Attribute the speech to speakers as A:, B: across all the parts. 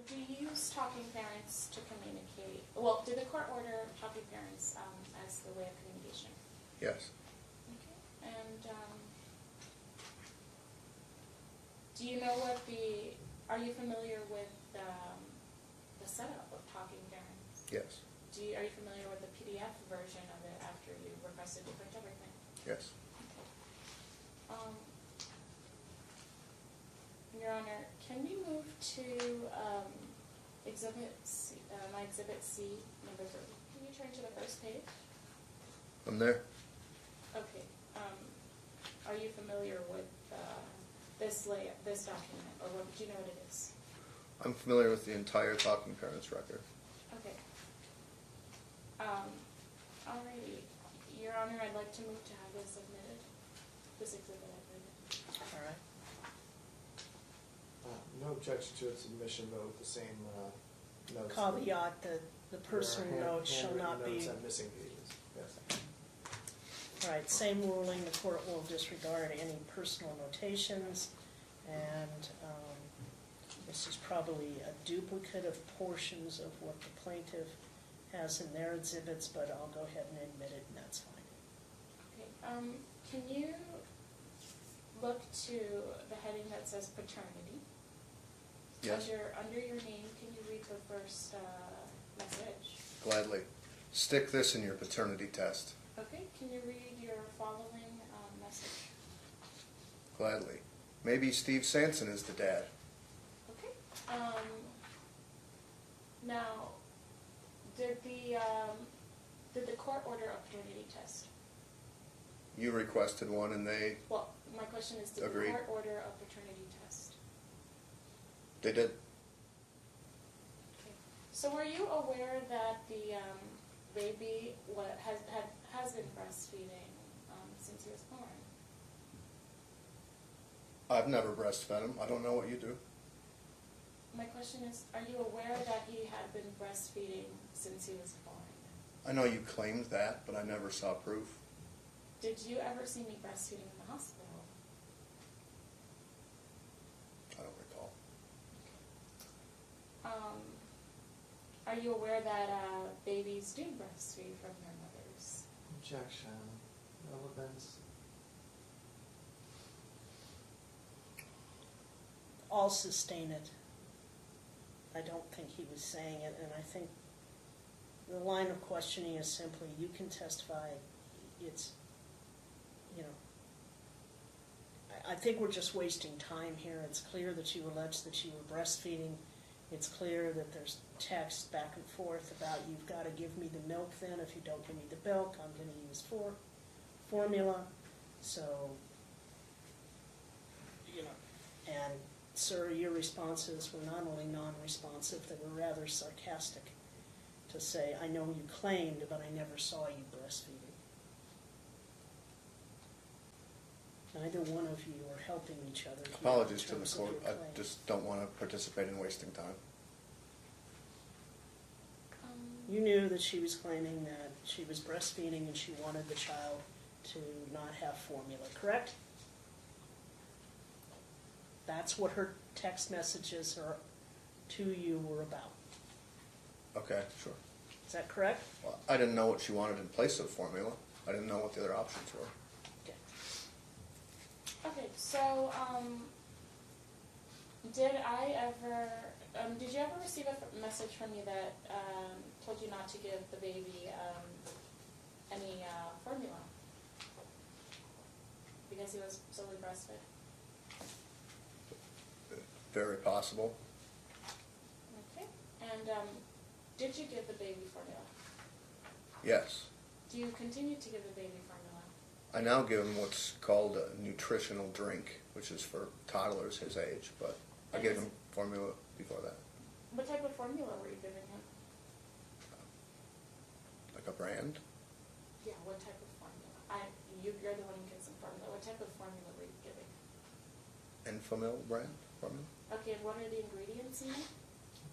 A: we use Talking Parents to communicate? Well, did the court order Talking Parents as the way of communication?
B: Yes.
A: Okay. And do you know what are you familiar with the setup of Talking Parents?
B: Yes.
A: Are you familiar with the PDF version of it after you requested to print everything?
B: Yes.
A: Okay. Your Honor, can we move to Exhibit C, my Exhibit C, number 3? Can you turn to the first page?
B: I'm there.
A: Okay. Are you familiar with this document, or do you know what it is?
B: I'm familiar with the entire Talking Parents record.
A: Okay. Alrighty. Your Honor, I'd like to move to have this submitted. This exhibit, I believe.
C: All right.
D: No objection to its submission, though, with the same notes.
C: Caveat that the personal notes shall not be.
D: Notes and missing pages, yes.
C: All right, same ruling, the court will disregard any personal notations, and this is probably a duplicate of portions of what the plaintiff has in their exhibits, but I'll go ahead and admit it, and that's fine.
A: Okay. Can you look to the heading that says paternity?
B: Yes.
A: Under your name, can you read the first message?
B: Gladly. Stick this in your paternity test.
A: Okay, can you read your following message?
B: Gladly. Maybe Steve Sanson is the dad.
A: Okay. Now, did the court order a paternity test?
B: You requested one and they
A: Well, my question is, did
B: agreed.
A: the court order a paternity test?
B: They did.
A: Okay. So were you aware that the baby has been breastfeeding since he was born?
B: I've never breastfed him. I don't know what you do.
A: My question is, are you aware that he had been breastfeeding since he was born?
B: I know you claimed that, but I never saw proof.
A: Did you ever see me breastfeeding in the hospital?
B: I don't recall.
A: Are you aware that babies do breastfeed from their mothers?
D: Objection. Relevance.
C: I'll sustain it. I don't think he was saying it, and I think the line of questioning is simply, you can testify, it's, you know, I think we're just wasting time here. It's clear that you allege that you were breastfeeding. It's clear that there's text back and forth about you've got to give me the milk then. If you don't give me the milk, I'm going to use formula. So, you know, and sir, your responses were not only non-responsive, they were rather sarcastic to say, I know you claimed, but I never saw you breastfeeding. Neither one of you are helping each other here.
B: Apologies
C: in
B: to the
C: terms of
B: court.
C: your
B: I
C: claim.
B: just don't want to participate in wasting time.
C: You knew that she was claiming that she was breastfeeding and she wanted the child to not have formula, correct? That's what her text messages to you were about.
B: Okay, sure.
C: Is that correct?
B: Well, I didn't know what she wanted in place of formula. I didn't know what the other options were.
C: Okay.
A: Okay, so did you ever receive a message from me that told you not to give the baby any formula because he was solely breastfed?
B: Very possible.
A: Okay, and did you give the baby formula?
B: Yes.
A: Do you continue to give the baby formula?
B: I now give him what's called a nutritional drink, which is for toddlers his age, but I gave him formula before that.
A: What type of formula were you giving him?
B: Like a brand?
A: Yeah, what type of formula? You're the one who gives him formula. What type of formula were you giving?
B: Enfamil brand formula?
A: Okay, and what are the ingredients in it?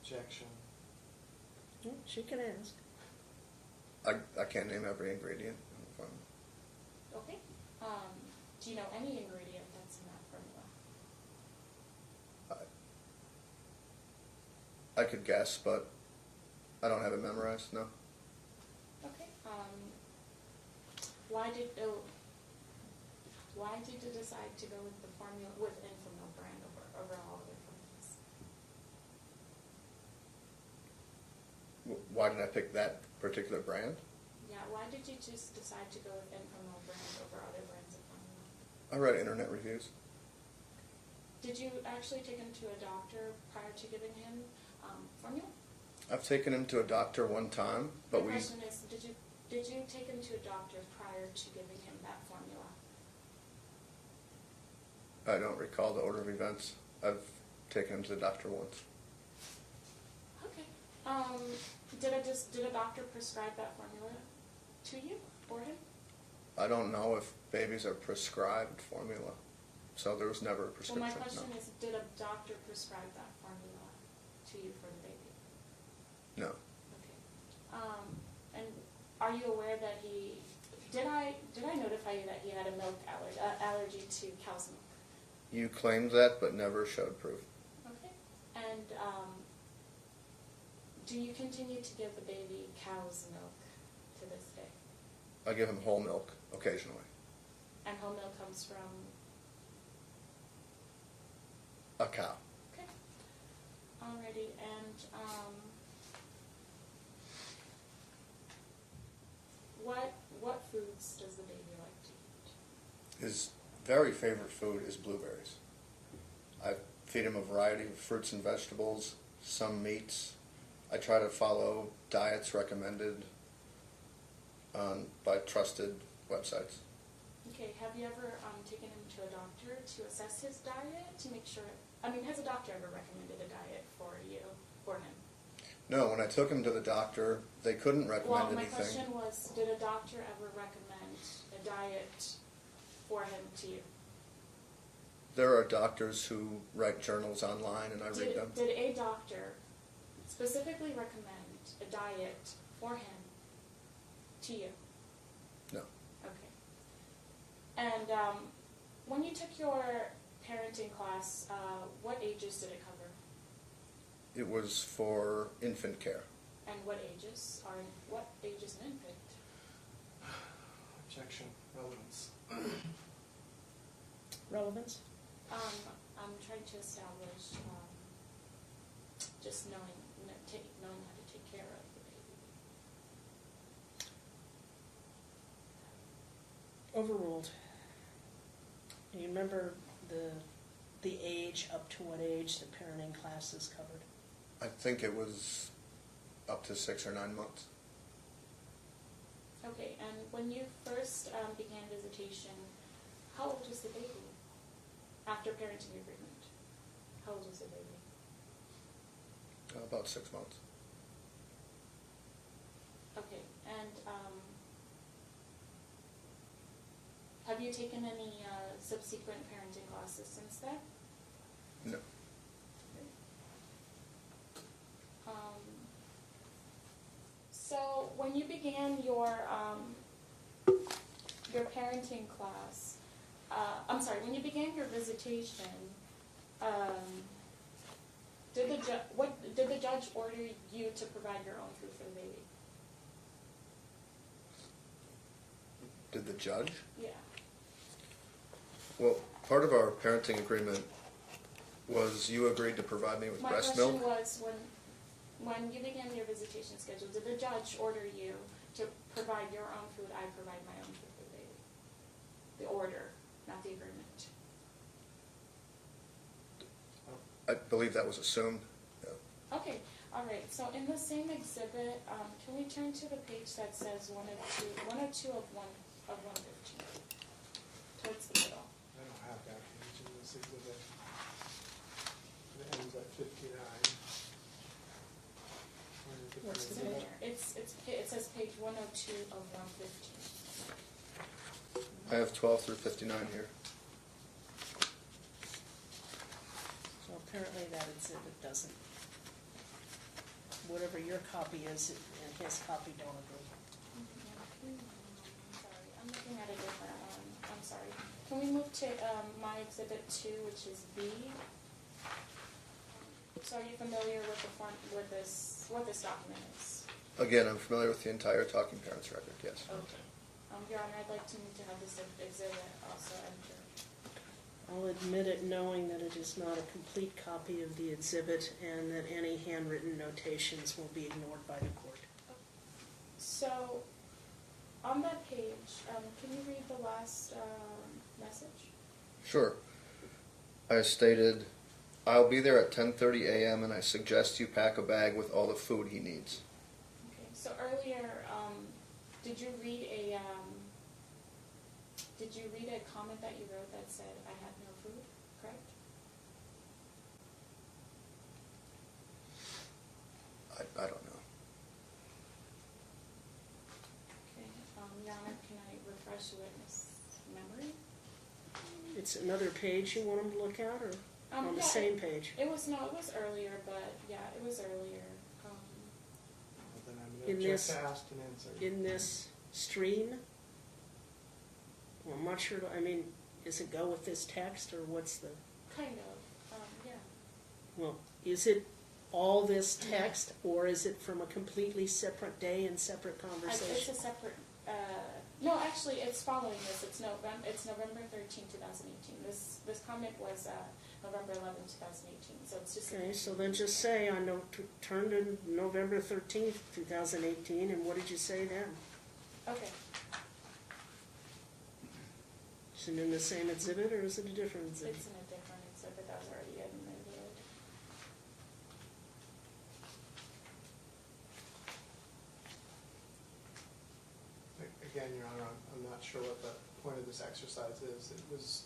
D: Objection.
C: She can ask.
B: I can't name every ingredient in the formula.
A: Okay. Do you know any ingredient that's in that formula?
B: I could guess, but I don't have it memorized, no.
A: Okay. Why did you decide to go with the formula with Enfamil brand over all other formulas?
B: Why did I pick that particular brand?
A: Yeah, why did you just decide to go with Enfamil brand over other brands of formula?
B: I read internet reviews.
A: Did you actually take him to a doctor prior to giving him formula?
B: I've taken him to a doctor one time, but
A: My question is, did you take him to a doctor prior to giving him that formula?
B: I don't recall the order of events. I've taken him to the doctor once.
A: Okay. Did a doctor prescribe that formula to you for him?
B: I don't know if babies are prescribed formula, so there was never a prescription.
A: Well, my question
B: no.
A: is, did a doctor prescribe that formula to you for the baby?
B: No.
A: Okay. And are you aware that did I notify you that he had a milk allergy to cow's milk?
B: You claimed that, but never showed proof.
A: Okay. And do you continue to give the baby cow's milk to this day?
B: I give him whole milk occasionally.
A: And whole milk comes from?
B: A cow.
A: Okay. Alrighty. And what foods does the baby like to eat?
B: His very favorite food is blueberries. I feed him a variety of fruits and vegetables, some meats. I try to follow diets recommended by trusted websites.
A: Okay, have you ever taken him to a doctor to assess his diet to make sure? I mean, has a doctor ever recommended a diet for him?
B: No, when I took him to the doctor, they couldn't recommend
A: Well, my
B: anything.
A: question was, did a doctor ever recommend a diet for him to you?
B: There are doctors who write journals online, and I read them.
A: Did a doctor specifically recommend a diet for him to you?
B: No.
A: Okay. And when you took your parenting class, what ages did it cover?
B: It was for infant care.
A: And what age is an infant?
D: Objection, relevance.
C: Relevance?
A: I'm trying to establish just knowing how to take care of the baby.
C: Overruled. Do you remember the age, up to what age the parenting classes covered?
B: I think it was up to 6 or 9 months.
A: Okay, and when you first began visitation, how old was the baby? After parenting agreement, how old was the baby?
B: About 6 months.
A: Okay, and have you taken any subsequent parenting classes since then?
B: No.
A: So when you began your parenting class, when you began your visitation, did the judge order you to provide your own food for the baby?
B: Did the judge?
A: Yeah.
B: Well, part of our parenting agreement was you agreed to provide me with
A: My
B: breast
A: question
B: milk.
A: was, when you began your visitation schedule, did the judge order you to provide your own food? I provide my own food for the baby. The order, not the agreement.
B: I believe that was assumed. Yeah.
A: Okay, all right. So in the same exhibit, can we turn to the page that says 102 of 115, towards the middle?
D: I don't have that page in this exhibit. It ends at 59.
C: What's
A: It's
C: the
A: in
C: page?
A: there. It says page 102 of 115.
B: I have 12 through 59 here.
C: So apparently that exhibit doesn't, whatever your copy is and his copy don't agree.
A: Sorry, I'm looking at a different one. I'm sorry. Can we move to my exhibit 2, which is B? So are you familiar with the form, with this, what this document is?
B: Again, I'm familiar with the entire Talking Parents record, yes.
A: Okay. Your Honor, I'd like to move to have this exhibit also entered.
C: I'll admit it knowing that it is not a complete copy of the exhibit and that any handwritten notations will be ignored by the court.
A: So, on that page, can you read the last message?
B: Sure. I stated, I'll be there at 10:30 a.m. and I suggest you pack a bag with all the food he needs.
A: Okay, so earlier, did you read a comment that you wrote that said, I had no food, correct?
B: I don't know.
A: Okay, Your Honor, can I refresh the witness' memory?
C: It's another page you want them to look at, or on the
A: Yeah,
C: same page?
A: It was earlier, but yeah, it was earlier.
D: Well, then I'm
C: In
D: gonna
C: this-
D: object to asked and answered.
C: In this stream? Well, I'm not sure, I mean, does it go with this text, or what's the,
A: Kind of, yeah.
C: well, is it all this text, or is it from a completely separate day and separate
A: It's
C: conversation?
A: a separate, no, actually, it's following this. It's November 13, 2018. This comment was November 11, 2018, so it's just.
C: Okay, so then just say, turn to November 13th, 2018, and what did you say then?
A: Okay.
C: Is it in the same exhibit, or is it a different exhibit?
A: It's in a different exhibit that was already admitted.
D: Again, Your Honor, I'm not sure what the point of this exercise is. It was,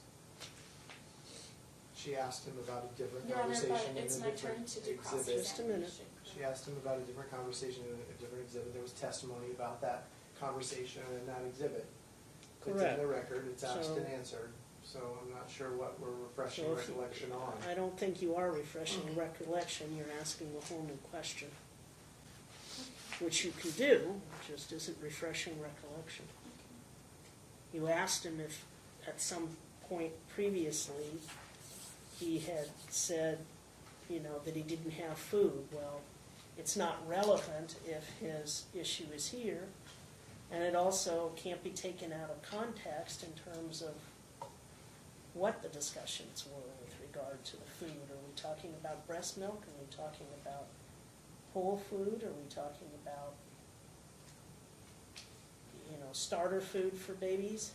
D: she asked him about a different
A: Your Honor,
D: conversation
A: but
D: in a
A: it's my turn
D: different
A: to do
D: exhibit.
C: Just a minute.
A: cross-examination.
D: She asked him about a different conversation in a different exhibit. There was testimony about that conversation in that exhibit. It's in
C: Correct.
D: the record, it's asked
C: So-
D: and answered, so I'm not sure what we're refreshing
C: So if you-
D: recollection on.
C: I don't think you are refreshing recollection, you're asking a whole new question, which you can do, it just isn't refreshing recollection. You asked him if at some point previously he had said, that he didn't have food. Well, it's not relevant if his issue is here, and it also can't be taken out of context in terms of what the discussions were with regard to the food. Are we talking about breast milk? Are we talking about whole food? Are we talking about, starter food for babies?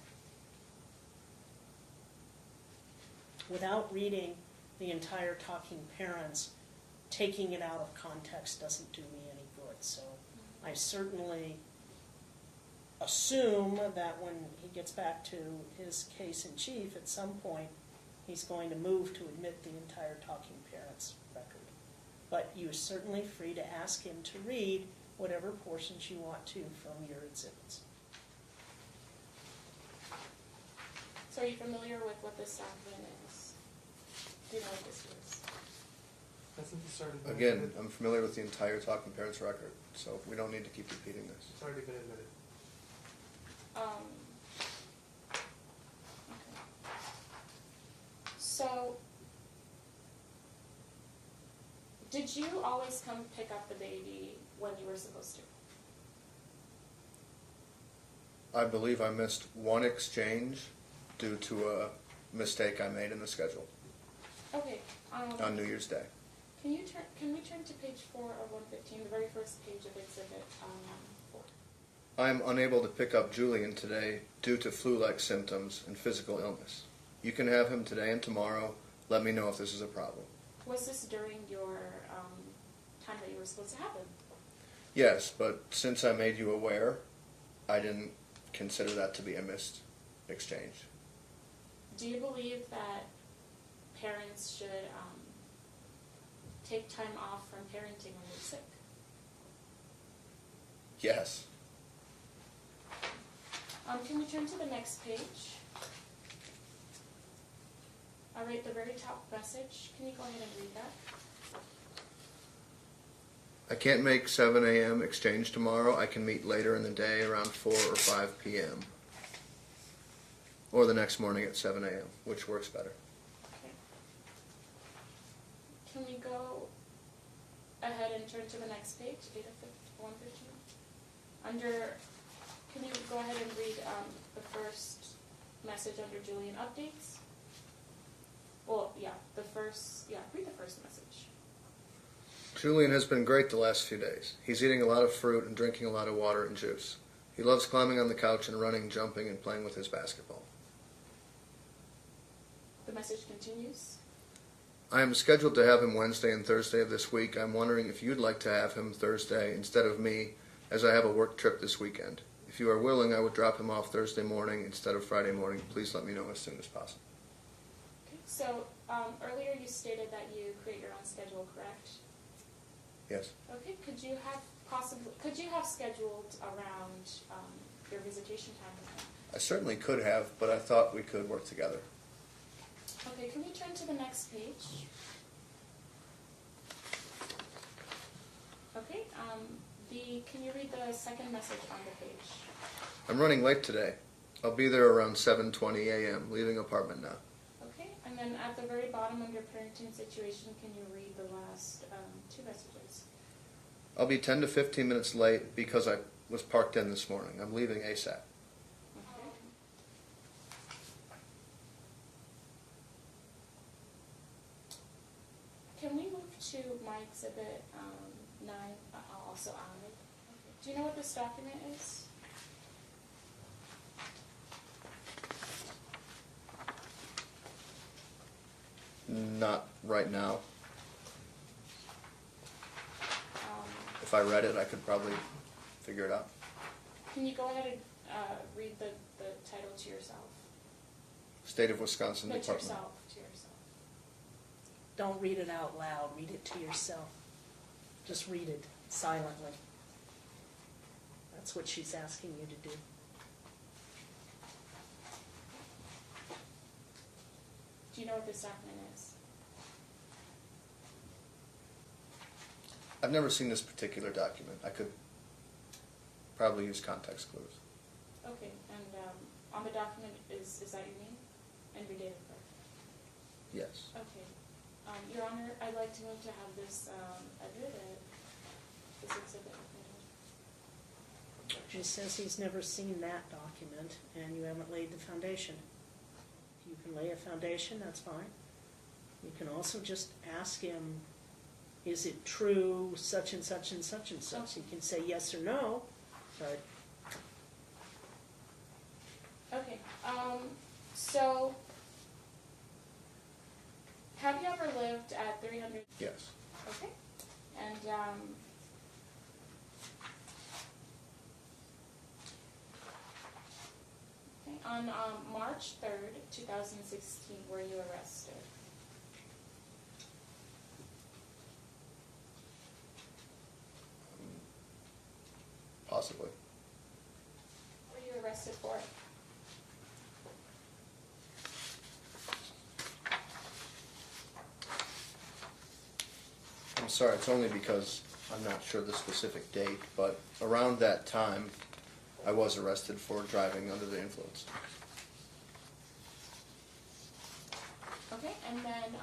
C: Without reading the entire Talking Parents, taking it out of context doesn't do me any good. So I certainly assume that when he gets back to his case in chief, at some point, he's going to move to admit the entire Talking Parents record. But you're certainly free to ask him to read whatever portions you want to from your exhibits.
A: So are you familiar with what this document is? Do you know what this is?
D: Hasn't this already been
B: Again,
D: admitted?
B: I'm familiar with the entire Talking Parents record, so we don't need to keep repeating this.
D: It's already been admitted.
A: Okay. So, did you always come pick up the baby when you were supposed to?
B: I believe I missed one exchange due to a mistake I made in the schedule
A: Okay.
B: on New Year's Day.
A: Can we turn to page 4 of 115, the very first page of exhibit 4?
B: I am unable to pick up Julian today due to flu-like symptoms and physical illness. You can have him today and tomorrow. Let me know if this is a problem.
A: Was this during your time that you were supposed to have him?
B: Yes, but since I made you aware, I didn't consider that to be a missed exchange.
A: Do you believe that parents should take time off from parenting when they're sick?
B: Yes.
A: Can we turn to the next page? All right, the very top message. Can you go ahead and read that?
B: I can't make 7 a.m. exchange tomorrow. I can meet later in the day around 4 or 5 p.m. Or the next morning at 7 a.m., which works better.
A: Okay. Can we go to turn to the next page, 115. Under, can you go ahead and read the first message under Julian updates? Well, yeah, read the first message.
B: Julian has been great the last few days. He's eating a lot of fruit and drinking a lot of water and juice. He loves climbing on the couch and running, jumping, and playing with his basketball.
A: The message continues.
B: I am scheduled to have him Wednesday and Thursday of this week. I'm wondering if you'd like to have him Thursday instead of me, as I have a work trip this weekend. If you are willing, I would drop him off Thursday morning instead of Friday morning. Please let me know as soon as possible.
A: Okay, so earlier you stated that you create your own schedule, correct?
B: Yes.
A: Okay, could you have scheduled around your visitation time with him?
B: I certainly could have, but I thought we could work together.
A: Okay, can we turn to the next page? Okay, can you read the second message on the page?
B: I'm running late today. I'll be there around 7:20 a.m., leaving apartment now.
A: Okay, and then at the very bottom under parenting situation, can you read the last two messages?
B: I'll be 10 to 15 minutes late because I was parked in this morning. I'm leaving ASAP.
A: Okay. Can we move to my exhibit 9, also added? Okay. Do you know what this document is?
B: Not right now.
A: Um,
B: If I read it, I could probably figure it out.
A: Can you go ahead and read the title to yourself?
B: State of Wisconsin
A: No, to
B: Department.
A: yourself, to yourself.
C: Don't read it out loud, read it to yourself. Just read it silently. That's what she's asking you to do.
A: Do you know what this document is?
B: I've never seen this particular document. I could probably use context clues.
A: Okay, and on the document, is that your name and your date of birth?
B: Yes.
A: Okay. Your Honor, I'd like to move to have this admitted, this exhibit admitted.
C: She says he's never seen that document, and you haven't laid the foundation. If you can lay a foundation, that's fine. You can also just ask him, is it true, such and such and such and such? He can say yes or no, but
A: Okay, so, have you ever lived at 300?
B: Yes.
A: Okay, and, okay, on March 3rd, 2016, were you arrested?
B: Possibly.
A: What were you arrested for?
B: I'm sorry, it's only because I'm not sure the specific date, but around that time, I was arrested for driving under the influence.
A: Okay, and then,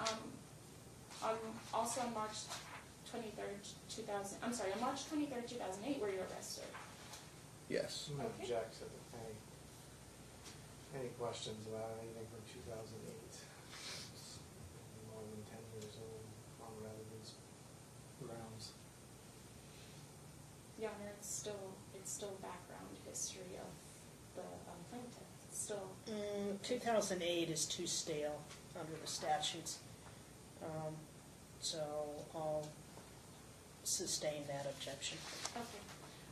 A: also on March 23rd, 2000, I'm sorry, on March 23rd, 2008, were you arrested?
B: Yes.
D: I'm gonna
A: Okay.
D: object to any questions about anything from 2008. It's more than 10 years old on Relevan's grounds.
A: Your Honor, it's still background history of the plaintiff. It's still,
C: 2008 is too stale under the statutes. So I'll sustain that objection.
A: okay.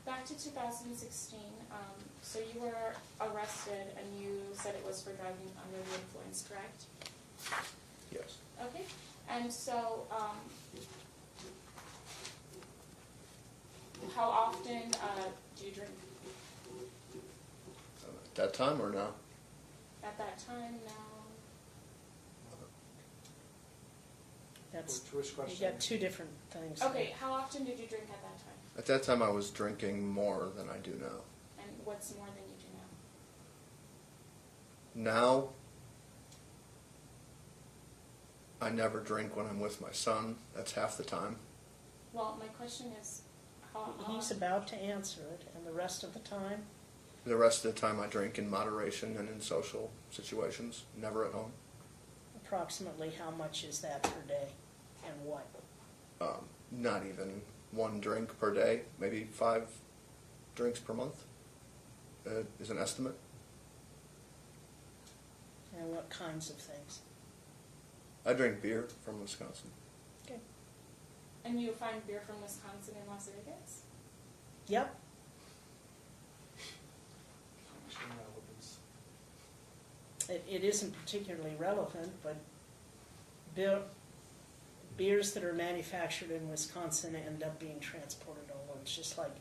A: Back to 2016, so you were arrested and you said it was for driving under the influence, correct?
B: Yes.
A: Okay, and so, how often do you drink?
B: At that time or now?
A: At that time, now?
C: That's,
D: Which
C: you
D: question?
C: got two different things. there.
A: Okay, how often did you drink at that time?
B: At that time, I was drinking more than I do now.
A: And what's more than you do now?
B: Now, I never drink when I'm with my son. That's half the time.
A: Well, my question is, how
C: He's about to answer it, and the rest of the time,
B: The rest of the time I drink in moderation and in social situations, never at home.
C: approximately how much is that per day, and what?
B: Not even one drink per day, maybe 5 drinks per month is an estimate.
C: And what kinds of things?
B: I drink beer from Wisconsin.
C: Okay.
A: And you find beer from Wisconsin in Las Vegas?
C: Yep,
D: Function relevance.
C: it isn't particularly relevant, but beers that are manufactured in Wisconsin end up being transported all over. It's just like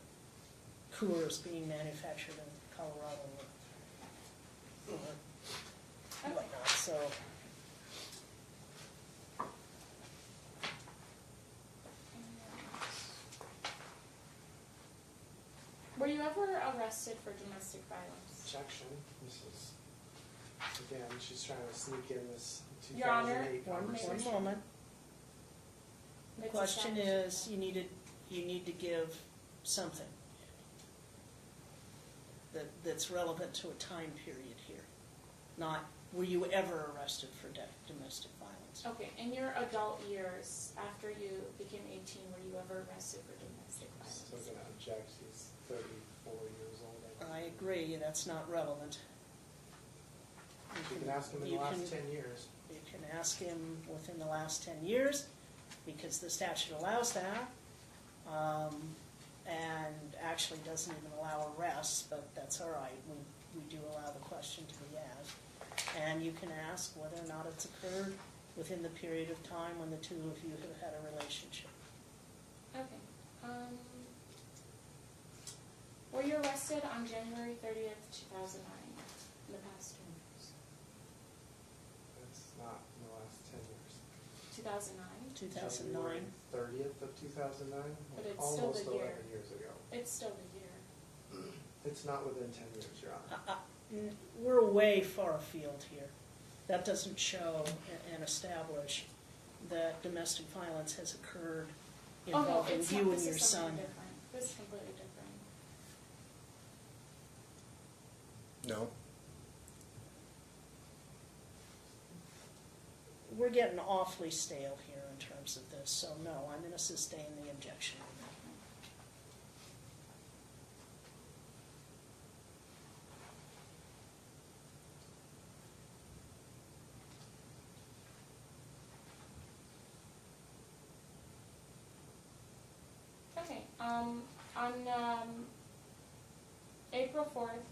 C: Coors being manufactured in Colorado or whatnot, so.
A: Were you ever arrested for domestic violence?
D: Objection. This is, again, she's trying to sneak in this
A: Your Honor,
D: 2008
C: One
D: conversation.
C: moment. The
A: It's
C: question
A: established.
C: is, you need to give something that's relevant to a time period here. Not, were you ever arrested for domestic violence?
A: Okay, in your adult years, after you became 18, were you ever arrested for domestic
D: Still
A: violence?
D: gonna object, he's 34 years old.
C: I agree, that's not relevant.
D: You can ask him in the
C: you
D: last
C: can-
D: 10 years.
C: You can ask him within the last 10 years, because the statute allows that, and actually doesn't even allow arrests, but that's all right. We do allow the question to be asked. And you can ask whether or not it's occurred within the period of time when the two of you have had a relationship.
A: Okay. Were you arrested on January 30th, 2009, in the past 2 years?
D: That's not in the last 10 years.
A: 2009?
C: 2009.
D: January 30th of 2009?
A: But it's still
D: Almost
A: the year.
D: 11 years ago.
A: It's still the year.
D: It's not within 10 years, Your Honor.
C: We're way far afield here. That doesn't show and establish that domestic violence has occurred
A: Oh, no,
C: involving
A: it's not.
C: you and
A: This
C: your
A: is something
C: son.
A: different. This is completely different.
B: No?
C: We're getting awfully stale here in terms of this, so no, I'm going to sustain the objection.
A: Okay, on April 4th,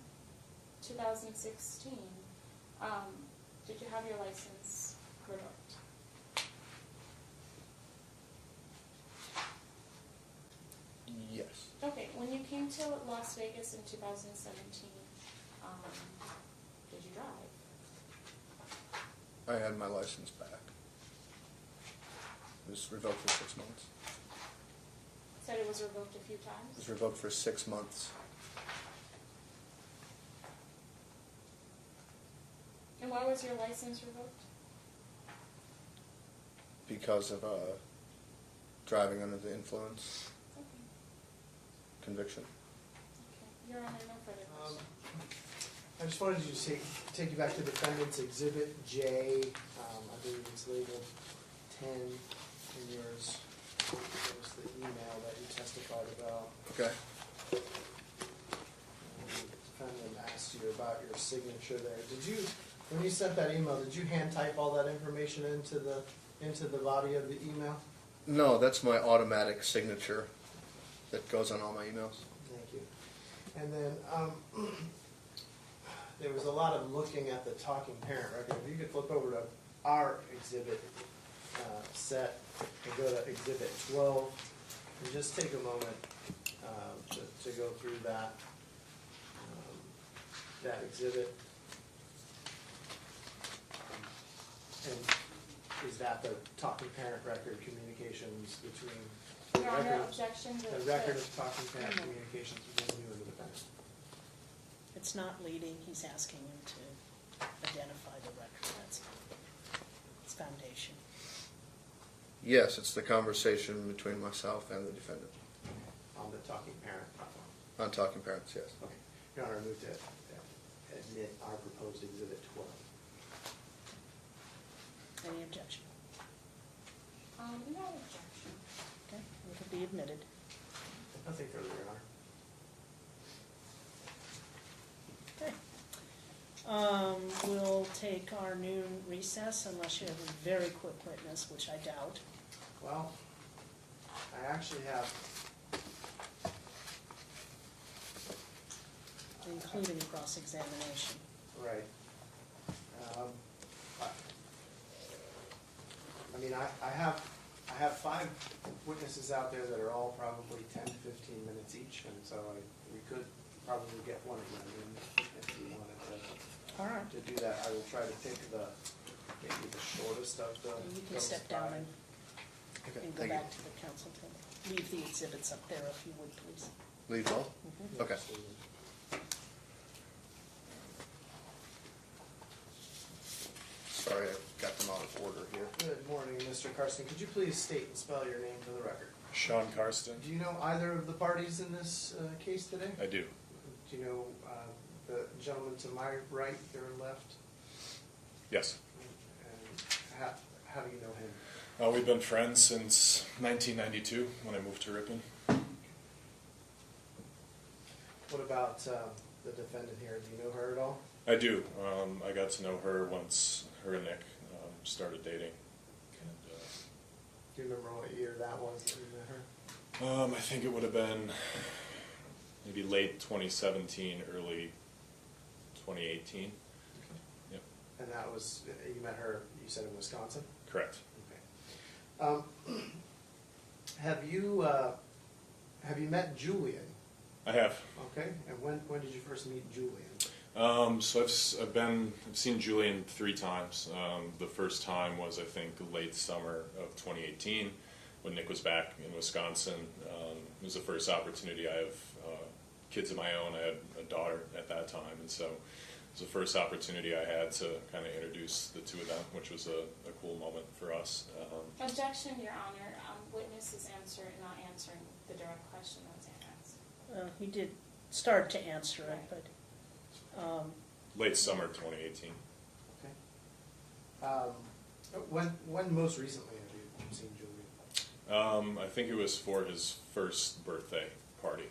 A: 2016, did you have your license revoked?
B: Yes.
A: Okay, when you came to Las Vegas in 2017, did you drive?
B: I had my license back. It was revoked for 6 months.
A: Said it was revoked a few
B: It
A: times?
B: was revoked for 6 months.
A: And why was your license revoked?
B: Because of driving under the influence
A: Okay,
B: conviction.
A: okay. Your Honor, no further questions.
D: I just wanted to take you back to Defendant's Exhibit J. I believe it's labeled 10 in yours. It was the email that you testified about.
B: Okay.
D: Defendant asked you about your signature there. Did you, when you sent that email, did you hand type all that information into the body of the email?
B: No, that's my automatic signature that goes on all my emails.
D: Thank you. And then there was a lot of looking at the talking parent record. If you could flip over to our exhibit set and go to Exhibit 12, and just take a moment to go through that exhibit. And is that the talking parent record communications between the
A: Your Honor,
D: record,
A: objection to...
D: the record of talking parent communications between you and the defendant?
C: It's not leading, he's asking him to identify the record, that's all. It's foundation.
B: Yes, it's the conversation between myself and the defendant.
D: On the talking parent platform.
B: On talking parents, yes.
D: Okay. Your Honor, I move to admit our proposed exhibit 12.
C: Any objection?
A: No objection.
C: Okay, it will be admitted.
D: Nothing further, Your Honor.
C: Okay. We'll take our noon recess unless you have a very quick witness, which I doubt.
D: Well, I actually have,
C: Including cross-examination.
D: right. I mean, I have 5 witnesses out there that are all probably 10 to 15 minutes each, and so we could probably get one of them in if you wanted
C: All right.
D: to do that. I will try to pick maybe the shortest of the.
C: You can
D: those
C: step down
D: 5.
C: and
B: Okay,
C: go
B: thank you.
C: back to the council table. Leave the exhibits up there if you would, please.
B: Leave all?
C: Mhm.
B: Okay.
D: Absolutely.
B: Sorry, I got them out of order here.
D: Good morning, Mr. Carson. Could you please state and spell your name for the record?
E: Sean Karsten.
D: Do you know either of the parties in this case today?
E: I do.
D: Do you know the gentleman to my right, your left?
E: Yes.
D: And how do you know him?
E: We've been friends since 1992 when I moved to Ripon.
D: What about the defendant here? Do you know her at all?
E: I do. I got to know her once her and Nick started dating. And,
D: Do you remember what year that was that you met her?
E: I think it would have been maybe late 2017, early 2018. Yep,
D: And that was, you met her, you said in Wisconsin?
E: correct.
D: Okay. Have you met Julian?
E: I have.
D: Okay, and when did you first meet Julian?
E: So I've seen Julian 3 times. The first time was, I think, late summer of 2018 when Nick was back in Wisconsin. It was the first opportunity. I have kids of my own. I had a daughter at that time, and so it was the first opportunity I had to kind of introduce the 2 of them, which was a cool moment for us.
A: Objection, Your Honor. Witness is not answering the direct question that was asked.
C: He did start to answer it, but
E: Late summer 2018.
D: Okay. When most recently have you seen Julian?
E: I think it was for his first birthday party.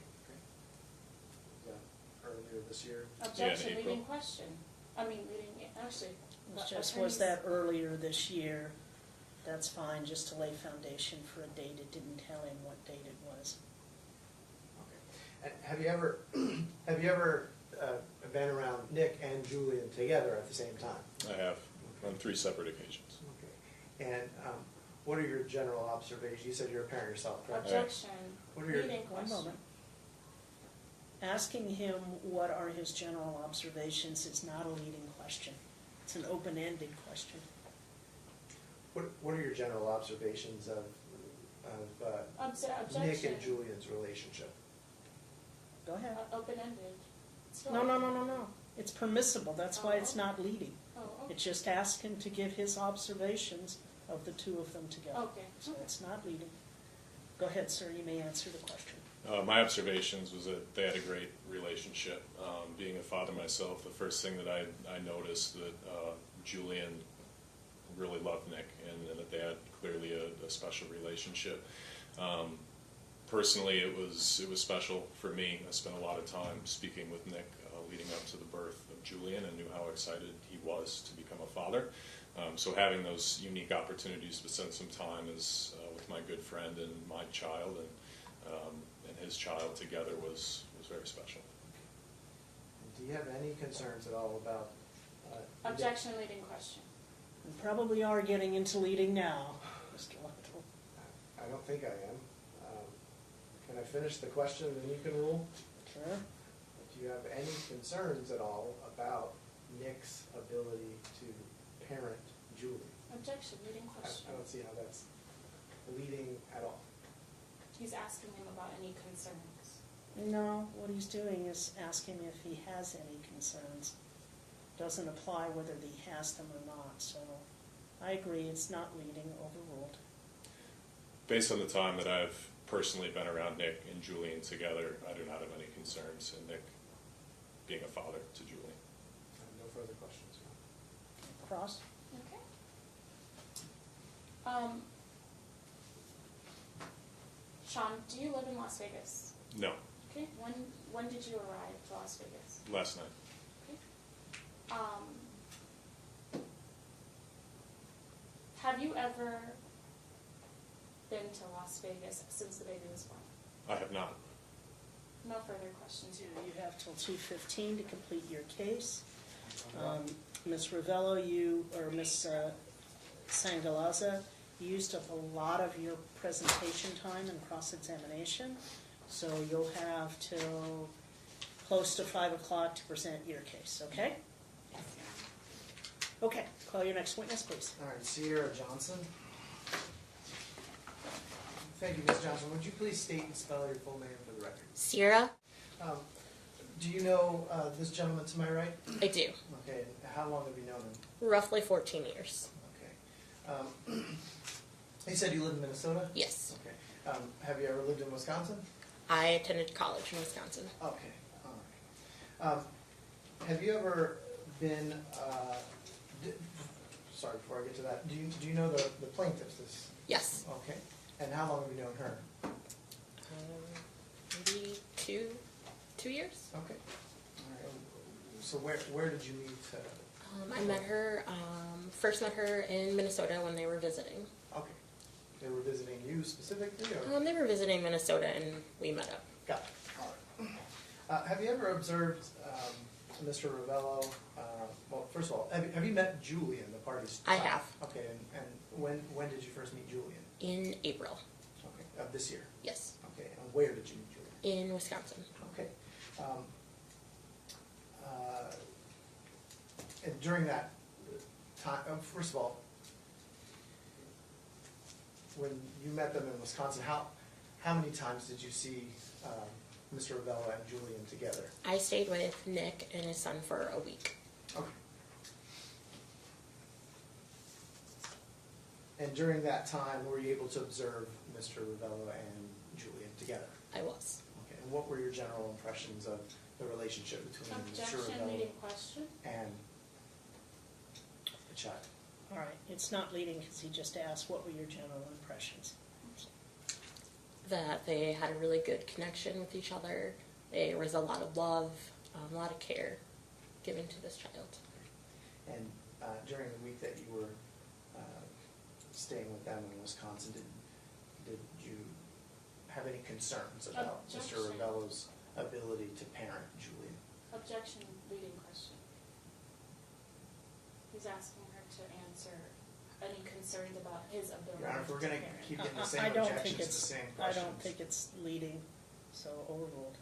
D: Was that earlier this year?
A: Objection,
E: April.
A: leading question. Actually.
C: it just was that earlier this year. That's fine, just to lay foundation for a date. It didn't tell him what date it was.
D: Okay. And have you ever been around Nick and Julian together at the same time?
E: I have on 3 separate occasions.
D: Okay. And what are your general observations? You said you're a parent yourself, correct?
A: Objection,
D: What are your-
A: leading
C: One
A: question.
C: moment. Asking him what are his general observations is not a leading question. It's an open-ended question.
D: What are your general observations of
A: Objection.
D: Nick and Julian's relationship?
C: Go ahead.
A: Open-ended.
C: No. It's permissible. That's why it's not leading.
A: Oh, okay.
C: It's just ask him to give his observations of the 2 of them together.
A: Okay.
C: So it's not leading. Go ahead, sir. You may answer the question.
E: My observations was that they had a great relationship. Being a father myself, the first thing that I noticed that Julian really loved Nick and that they had clearly a special relationship. Personally, it was special for me. I spent a lot of time speaking with Nick leading up to the birth of Julian and knew how excited he was to become a father. So having those unique opportunities to spend some time with my good friend and my child and his child together was very special.
D: Do you have any concerns at all about?
A: Objection, leading question.
C: We probably are getting into leading now, Mr. Luttrell.
D: I don't think I am. Can I finish the question and then you can rule?
C: Sure.
D: Do you have any concerns at all about Nick's ability to parent Julie?
A: Objection, leading question.
D: I don't see how that's leading at all.
A: He's asking him about any concerns.
C: No, what he's doing is asking if he has any concerns. Doesn't apply whether he has them or not, so I agree it's not leading, overruled.
E: Based on the time that I've personally been around Nick and Julian together, I do not have any concerns in Nick being a father to Julian.
D: No further questions.
C: Cross?
A: Okay. Sean, do you live in Las Vegas?
E: No,
A: Okay. When did you arrive to Las Vegas?
E: last night.
A: Okay. Have you ever been to Las Vegas since the baby was born?
E: I have not.
A: No further questions.
C: You have till 2:15 to complete your case. Ms. Ravello, or Ms. Sangalaza, you used up a lot of your presentation time and cross-examination, so you'll have till close to 5 o'clock to present your case, okay?
A: Yes,
C: Okay, call your next witness, please.
D: All right, Sierra Johnson. Thank you, Ms. Johnson. Would you please state and spell your full name for the record?
F: Sierra?
D: Do you know this gentleman to my right?
F: I do.
D: Okay, and how long have you known him?
F: Roughly 14 years.
D: Okay. You said you live in Minnesota?
F: Yes.
D: Okay. Have you ever lived in Wisconsin?
F: I attended college in Wisconsin.
D: Okay, all right. Have you ever been, sorry, before I get to that, do you know the plaintiff?
F: Yes.
D: Okay, and how long have you known her?
F: Maybe two years.
D: Okay. All right. So where did you meet?
F: I met her, first met her in Minnesota when they were visiting.
D: Okay. They were visiting you specifically, or?
F: They were visiting Minnesota and we met up.
D: Got it. All right. Have you ever observed Mr. Ravello? Well, first of all, have you met Julian, the party's
F: I
D: child?
F: have.
D: Okay, and when did you first meet Julian?
F: In April.
D: Okay, of this year.
F: Yes.
D: Okay, and where did you meet Julian?
F: In Wisconsin.
D: Okay. And during that time, first of all, when you met them in Wisconsin, how many times did you see Mr. Ravello and Julian together?
F: I stayed with Nick and his son for a week.
D: Okay. And during that time, were you able to observe Mr. Ravello and Julian together?
F: I was.
D: Okay. And what were your general impressions of the relationship between Mr.
A: Objection,
D: Ravello
A: leading question.
D: and the child?
C: All right, it's not leading because he just asked, what were your general impressions?
F: That they had a really good connection with each other. There was a lot of love, a lot of care given to this child.
D: And during the week that you were staying with them in Wisconsin, did you have any concerns about Mr.
A: Objection.
D: Ravello's ability to parent Julian?
A: Objection, leading question. He's asking her to answer any concerns about his ability.
D: Your Honor, if we're going to
A: parent.
D: keep getting the
C: I
D: same
C: don't think
D: objections to the
C: it's,
D: same
C: I
D: questions.
C: don't think it's leading, so overruled.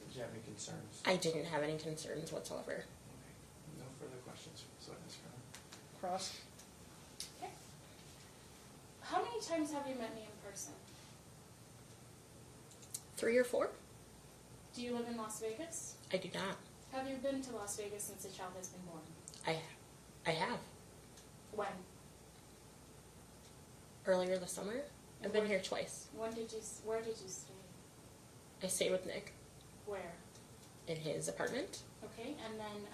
D: Did you have any concerns?
F: I didn't have any concerns whatsoever.
D: Okay. No further questions for this witness, Your Honor.
C: Cross?
A: Okay. How many times have you met me in person?
F: 3 or 4?
A: Do you live in Las Vegas?
F: I do not.
A: Have you been to Las Vegas since the child has been born?
F: I have.
A: When?
F: Earlier this summer. I've been here twice.
A: Where did you stay?
F: I stayed with Nick
A: Where?
F: in his apartment.
A: Okay, and then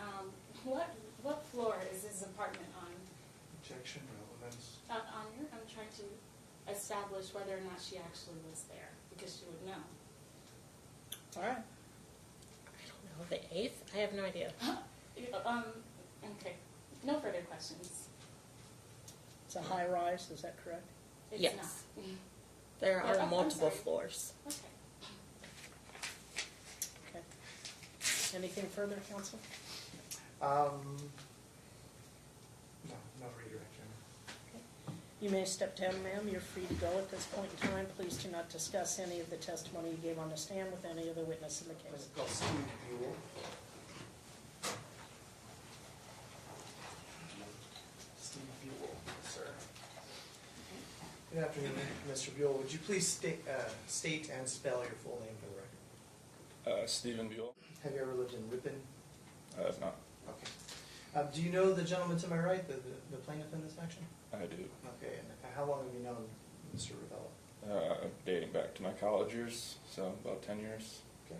A: what floor is his apartment on?
D: Objection, relevance.
A: I'm trying to establish whether or not she actually was there because she would know.
C: All right.
F: I don't know. The 8th? I have no idea.
A: Okay. No further questions.
C: It's a high rise, is that correct?
A: It's
F: Yes.
A: not.
F: There
A: Yeah,
F: are
A: I'm
F: multiple
A: sorry.
F: floors.
A: Okay.
C: Okay. Anything further, counsel?
D: No redirect, Your Honor.
C: You may step down, ma'am. You're free to go at this point in time. Please do not discuss any of the testimony you gave on the stand with any other witness in the
D: Let's
C: case.
D: call Steve Buell. Steve Buell, sir. Good afternoon, Mr. Buell. Would you please state and spell your full name for the record?
G: Stephen Buell.
D: Have you ever lived in Ripon?
G: I have not.
D: Okay. Do you know the gentleman to my right, the plaintiff in this action?
G: I do.
D: Okay, and how long have you known Mr. Ravello?
G: Dating back to my college years, so about 10 years.
D: Okay.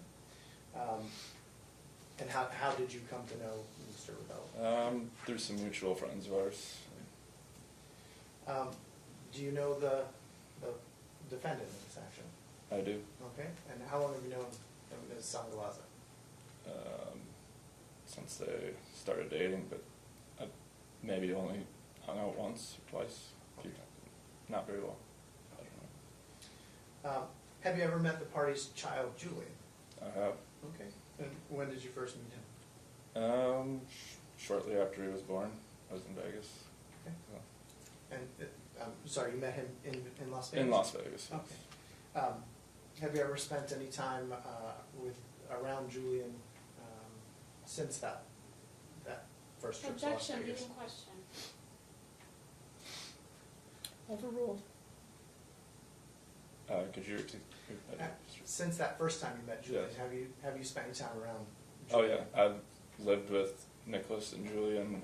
D: And how did you come to know Mr. Ravello?
G: Through some mutual friends of ours.
D: Do you know the defendant in this action?
G: I do.
D: Okay. And how long have you known Ms. Sangalaza?
G: Since they started dating, but I maybe only hung out once or twice.
D: Okay.
G: Not very well. I don't know.
D: Have you ever met the party's child, Julian?
G: I have.
D: Okay. And when did you first meet him?
G: Shortly after he was born, I was in Vegas.
D: Okay.
G: So.
D: And sorry, you met him in Las Vegas?
G: In Las Vegas. Yes.
D: Okay. Have you ever spent any time around Julian since that first trip to Las
A: Objection,
D: Vegas?
A: leading question.
C: Overruled.
G: Could you repeat?
D: Since that first time you met Julian,
G: Yes.
D: have you spent any time around
G: Oh
D: Julian?
G: yeah, I've lived with Nicholas and Julian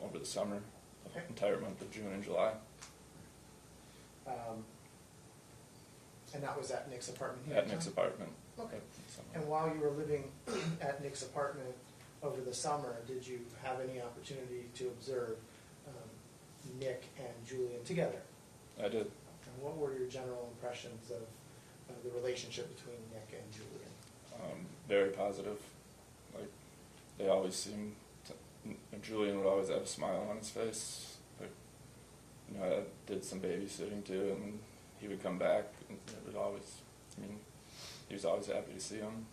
G: over the summer,
D: Okay.
G: the entire month of June and July.
D: And that was at Nick's apartment here?
G: At Nick's apartment.
D: Okay.
G: Summer.
D: And while you were living at Nick's apartment over the summer, did you have any opportunity to observe Nick and Julian together?
G: I did.
D: And what were your general impressions of the relationship between Nick and Julian?
G: Very positive. Like they always seemed. Julian would always have a smile on his face. Like, you know, I did some babysitting too, and he would come back, and it would always. I mean, he was always happy to see him.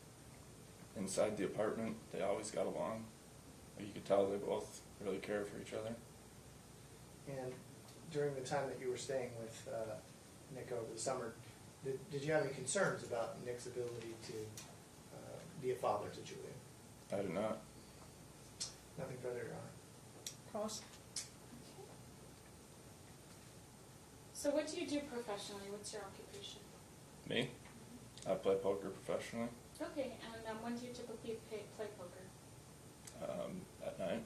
G: Inside the apartment, they always got along. You could tell they both really care for each other.
D: And during the time that you were staying with Nick over the summer, did you have any concerns about Nick's ability to be a father to Julian?
G: I did not.
D: Nothing further, Your Honor.
C: Cross.
A: So what do you do professionally? What's your occupation?
G: Me? I play poker professionally
A: Okay, and when do you typically play poker?
G: at night.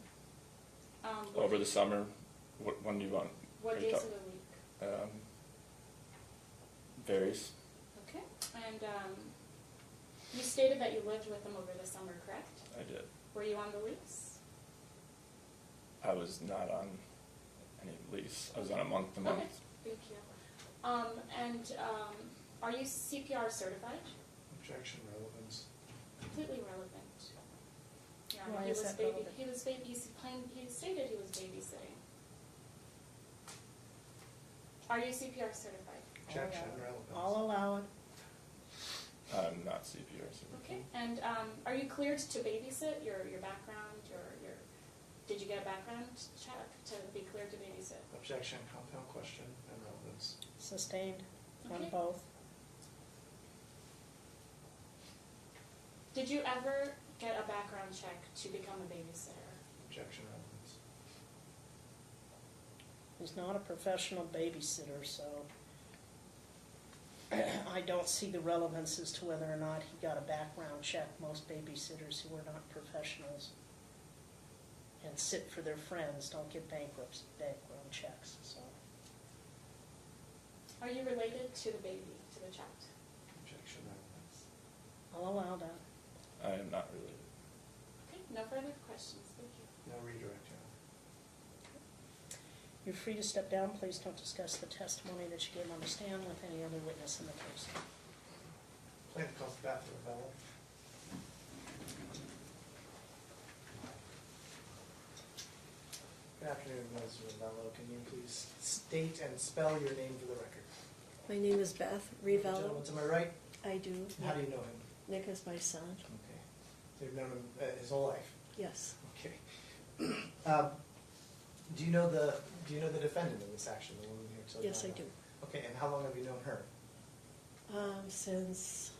A: What-
G: Over the summer, when do you want?
A: What
G: are you
A: days of
G: talk-
A: the week?
G: Varies.
A: Okay, and you stated that you lived with him over the summer, correct?
G: I did.
A: Were you on the lease?
G: I was not on any lease. I was on a month-to-month.
A: Okay, thank you. And are you CPR certified?
D: Objection, relevance.
A: Completely relevant. Yeah,
C: Why
A: he
C: is
A: was
C: that
A: baby.
C: relevant?
A: He was he stated he was babysitting. Are you CPR certified?
D: Objection,
C: I'll
D: relevance.
C: allow it.
G: I'm not CPR certified.
A: Okay, and are you cleared to babysit? Your background, your did you get a background check to be cleared to babysit?
D: Objection, compound question, and relevance.
C: Sustained on
A: Okay.
C: both.
A: Did you ever get a background check to become a babysitter?
D: Objection, relevance.
C: He's not a professional babysitter, so I don't see the relevance as to whether or not he got a background check. Most babysitters who are not professionals and sit for their friends don't get background checks, so.
A: Are you related to the baby, to the child?
D: Objection, relevance.
C: I'll allow that.
G: I am not related.
A: Okay, no further questions, thank you.
D: No redirect, Your Honor.
C: You're free to step down. Please don't discuss the testimony that you gave on the stand with any other witness in the case.
D: Plaintiff calls Beth Ravello. Good afternoon, Ms. Ravello. Can you please state and spell your name for the record?
H: My name is Beth
D: The
H: Revello.
D: gentleman to my right,
H: I do.
D: how do you know him?
H: Nick is my son.
D: Okay. So you've known him his whole life?
H: Yes.
D: Okay. Do you know the defendant in this action, the woman here? So
H: Yes, I do.
D: Okay, and how long have you known her?
H: Since,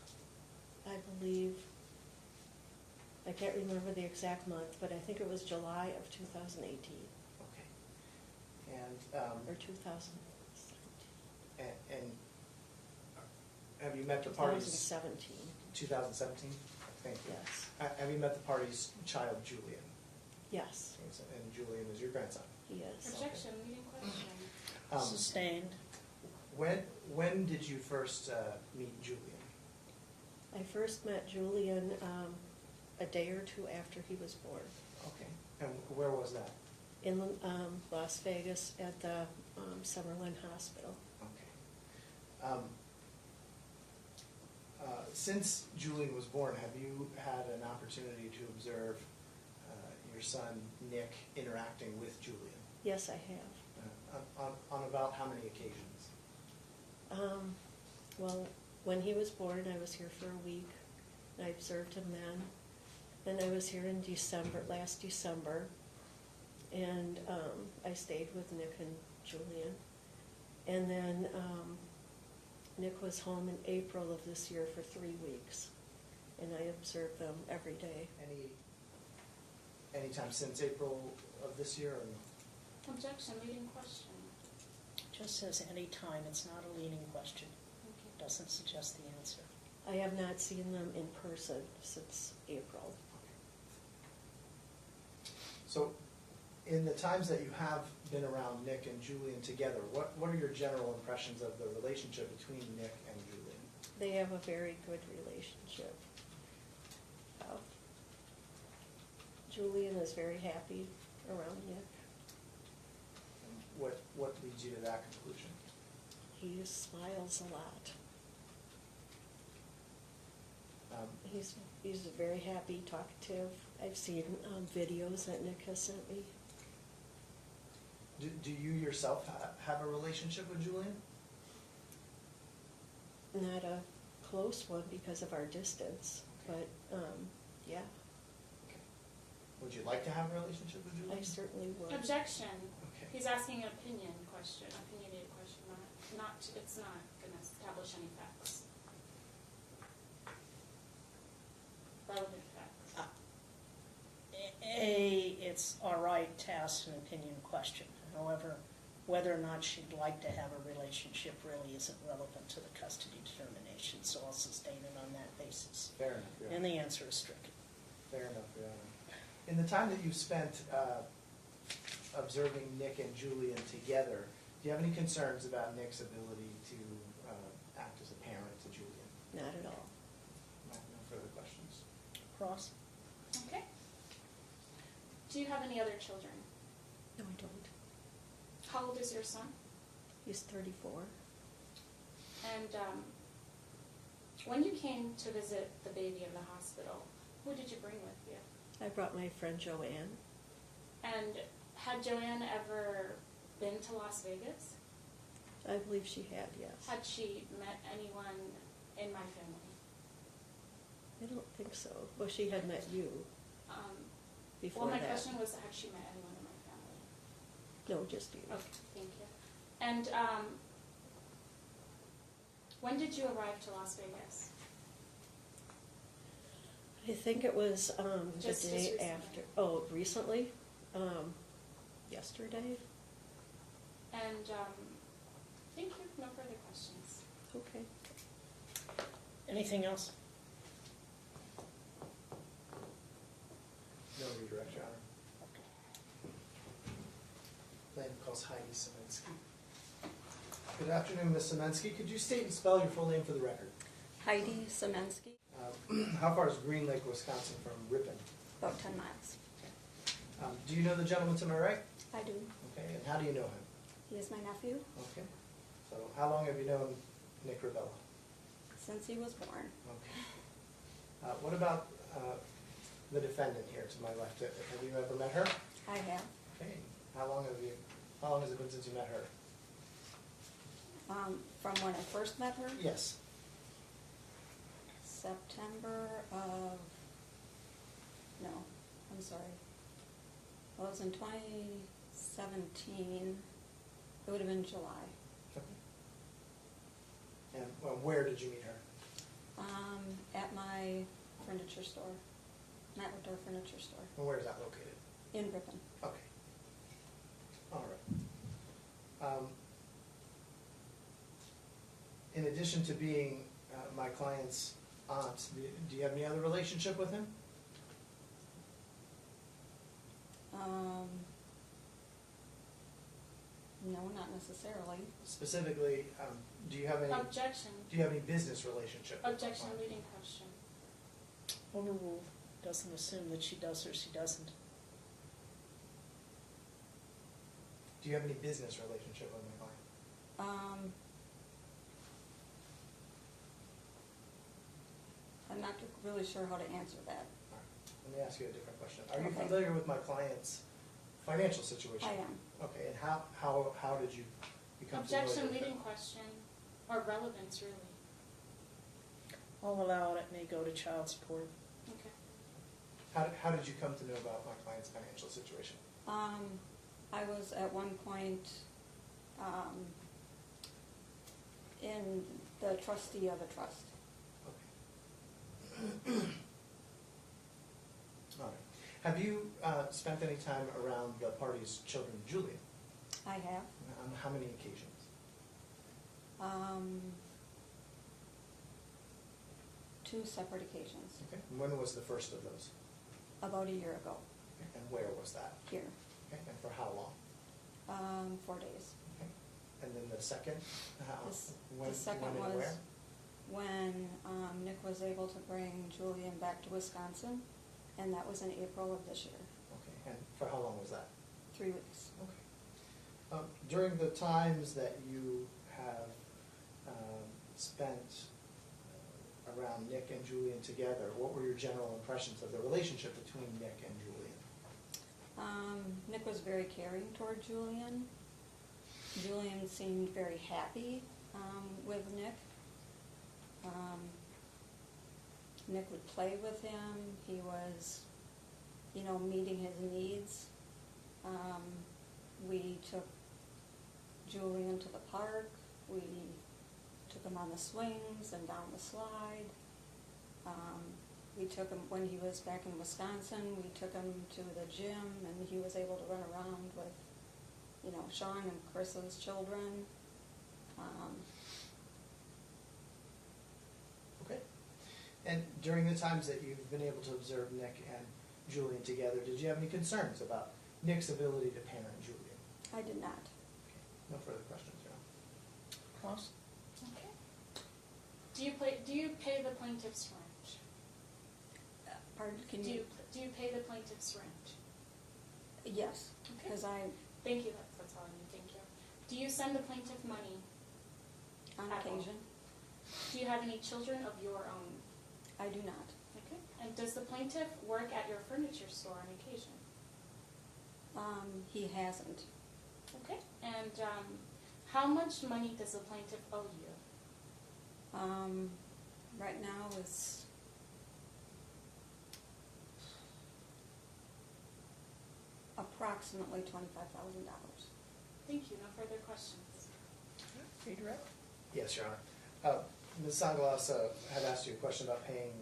H: I believe, I can't remember the exact month, but I think it was July of 2018
D: Okay. And,
H: or 2017.
D: and have you met the parties?
H: 2017,
D: 2017? Thank you.
H: yes.
D: Have you met the party's child, Julian?
H: Yes,
D: And Julian is your grandson?
H: he is.
A: Objection, leading question.
D: Um,
C: Sustained.
D: When did you first meet Julian?
H: I first met Julian a day or two after he was born
D: Okay. And where was that?
H: in Las Vegas at the Summerlin Hospital.
D: Okay. Since Julian was born, have you had an opportunity to observe your son Nick interacting with Julian?
H: Yes, I have.
D: On about how many occasions?
H: Well, when he was born, I was here for a week. I observed him then. Then I was here in December, last December, and I stayed with Nick and Julian. And then Nick was home in April of this year for 3 weeks, and I observed them every day.
D: Any time since April of this year, or no?
A: Objection, leading question.
C: Just says any time, it's not a leading question.
A: Okay.
C: Doesn't suggest the answer.
H: I have not seen them in person since April.
D: So, in the times that you have been around Nick and Julian together, what are your general impressions of the relationship between Nick and Julian?
H: They have a very good relationship. Julian is very happy around Nick.
D: And what leads you to that conclusion?
H: He smiles a lot. He's very happy, talkative. I've seen videos that Nick has sent me.
D: Do you yourself have a relationship with Julian?
H: Not a close one because of our distance, but yeah,
D: Okay. Would you like to have a relationship with Julian?
H: I certainly would.
A: Objection.
D: Okay.
A: He's asking an opinionated question, it's not gonna establish any facts. Relevant facts.
C: It's all right to ask an opinion question. However, whether or not she'd like to have a relationship really isn't relevant to the custody determination, so I'll sustain it on that basis.
D: Fair enough, Your
C: And
D: Honor.
C: the answer is stricken.
D: Fair enough, Your Honor. In the time that you've spent observing Nick and Julian together, do you have any concerns about Nick's ability to act as a parent to Julian?
H: Not at all.
D: No further questions.
C: Cross?
A: Okay. Do you have any other children?
H: No, I don't.
A: How old is your son?
H: He's 34.
A: And when you came to visit the baby in the hospital, who did you bring with you?
H: I brought my friend Joanne.
A: And had Joanne ever been to Las Vegas?
H: I believe she had, yes.
A: Had she met anyone in my family?
H: I don't think so. Well, she had met you before
A: Well, my
H: that.
A: question was, had she met anyone in my family?
H: No, just you.
A: Okay, thank you. And when did you arrive to Las Vegas?
H: I think it was the
A: Just
H: day
A: recently.
H: after. Oh, recently? Yesterday?
A: And thank you. No further questions.
H: Okay.
C: Anything else?
D: No redirect, Your Honor. Plan calls Heidi Semensky. Good afternoon, Ms. Semensky. Could you state and spell your full name for the record?
I: Heidi Semensky,
D: How far is Green Lake, Wisconsin from Ripon?
I: about 10 miles.
D: Do you know the gentleman to my right?
I: I do.
D: Okay, and how do you know him?
I: He is my nephew
D: Okay. So how long have you known Nick Ribella?
I: since he was born.
D: Okay. What about the defendant here to my left? Have you ever met her?
I: I have.
D: Okay. How long has it been since you met her?
I: From when I first met her,
D: Yes.
I: September of, no, I'm sorry. Well, it was in 2017. It would have been July.
D: Okay. And where did you meet her?
I: At my furniture store, Matt Outdoor Furniture Store
D: And where is that located?
I: in Ripon.
D: Okay. All right. In addition to being my client's aunt, do you have any other relationship with him?
I: No, not necessarily.
D: Specifically, Do you have any?
A: Objection.
D: Do you have any business relationship? with my
A: Objection,
D: client?
A: leading question.
C: Overruled. Doesn't assume that she does or she doesn't.
D: Do you have any business relationship with my client?
I: I'm not really sure how to answer that.
D: All right. Let me ask you a different question. Are you
I: Okay.
D: familiar with my client's financial situation?
I: I am.
D: Okay, and how did you become familiar
A: Objection,
D: with it?
A: leading question, or relevance, really.
C: I'll allow it, it may go to child support.
A: Okay.
D: How did you come to know about my client's financial situation?
I: I was at one point in the trustee of a trust.
D: Okay. All right. Have you spent any time around the party's children, Julian?
I: I have.
D: On how many occasions?
I: Two separate occasions,
D: Okay. And when was the first of those?
I: about a year ago,
D: Okay. And where was that?
I: here.
D: Okay. And for how long?
I: 4 days.
D: Okay. And then the second?
I: The second
D: when and
I: was
D: where?
I: when Nick was able to bring Julian back to Wisconsin, and that was in April of this year.
D: Okay. And for how long was that?
I: 3 weeks.
D: Okay. During the times that you have spent around Nick and Julian together, what were your general impressions of the relationship between Nick and Julian?
I: Nick was very caring toward Julian. Julian seemed very happy with Nick. Nick would play with him. He was, meeting his needs. We took Julian to the park. We took him on the swings and down the slide. We took him, when he was back in Wisconsin, we took him to the gym, and he was able to run around with, Sean and Chris's children.
D: Okay. And during the times that you've been able to observe Nick and Julian together, did you have any concerns about Nick's ability to parent Julian?
I: I did not.
D: Okay. No further questions, Your Honor.
C: Cross?
A: Okay. Do you pay the plaintiff's rent?
I: Pardon, can
A: Do
I: you?
A: you pay the plaintiff's rent?
I: Yes,
A: Okay.
I: because
A: Thank you, that's all I need, thank you. Do you send the plaintiff money?
I: on
A: At all.
I: occasion,
A: Do you have any children of your own?
I: I do not.
A: Okay. And does the plaintiff work at your furniture store on occasion?
I: He hasn't.
A: Okay. And how much money does the plaintiff owe you?
I: Right now it's approximately $25,000.
A: Thank you, no further questions.
C: Redirect?
D: Yes, Your Honor. Ms. Sanglas had asked you a question about paying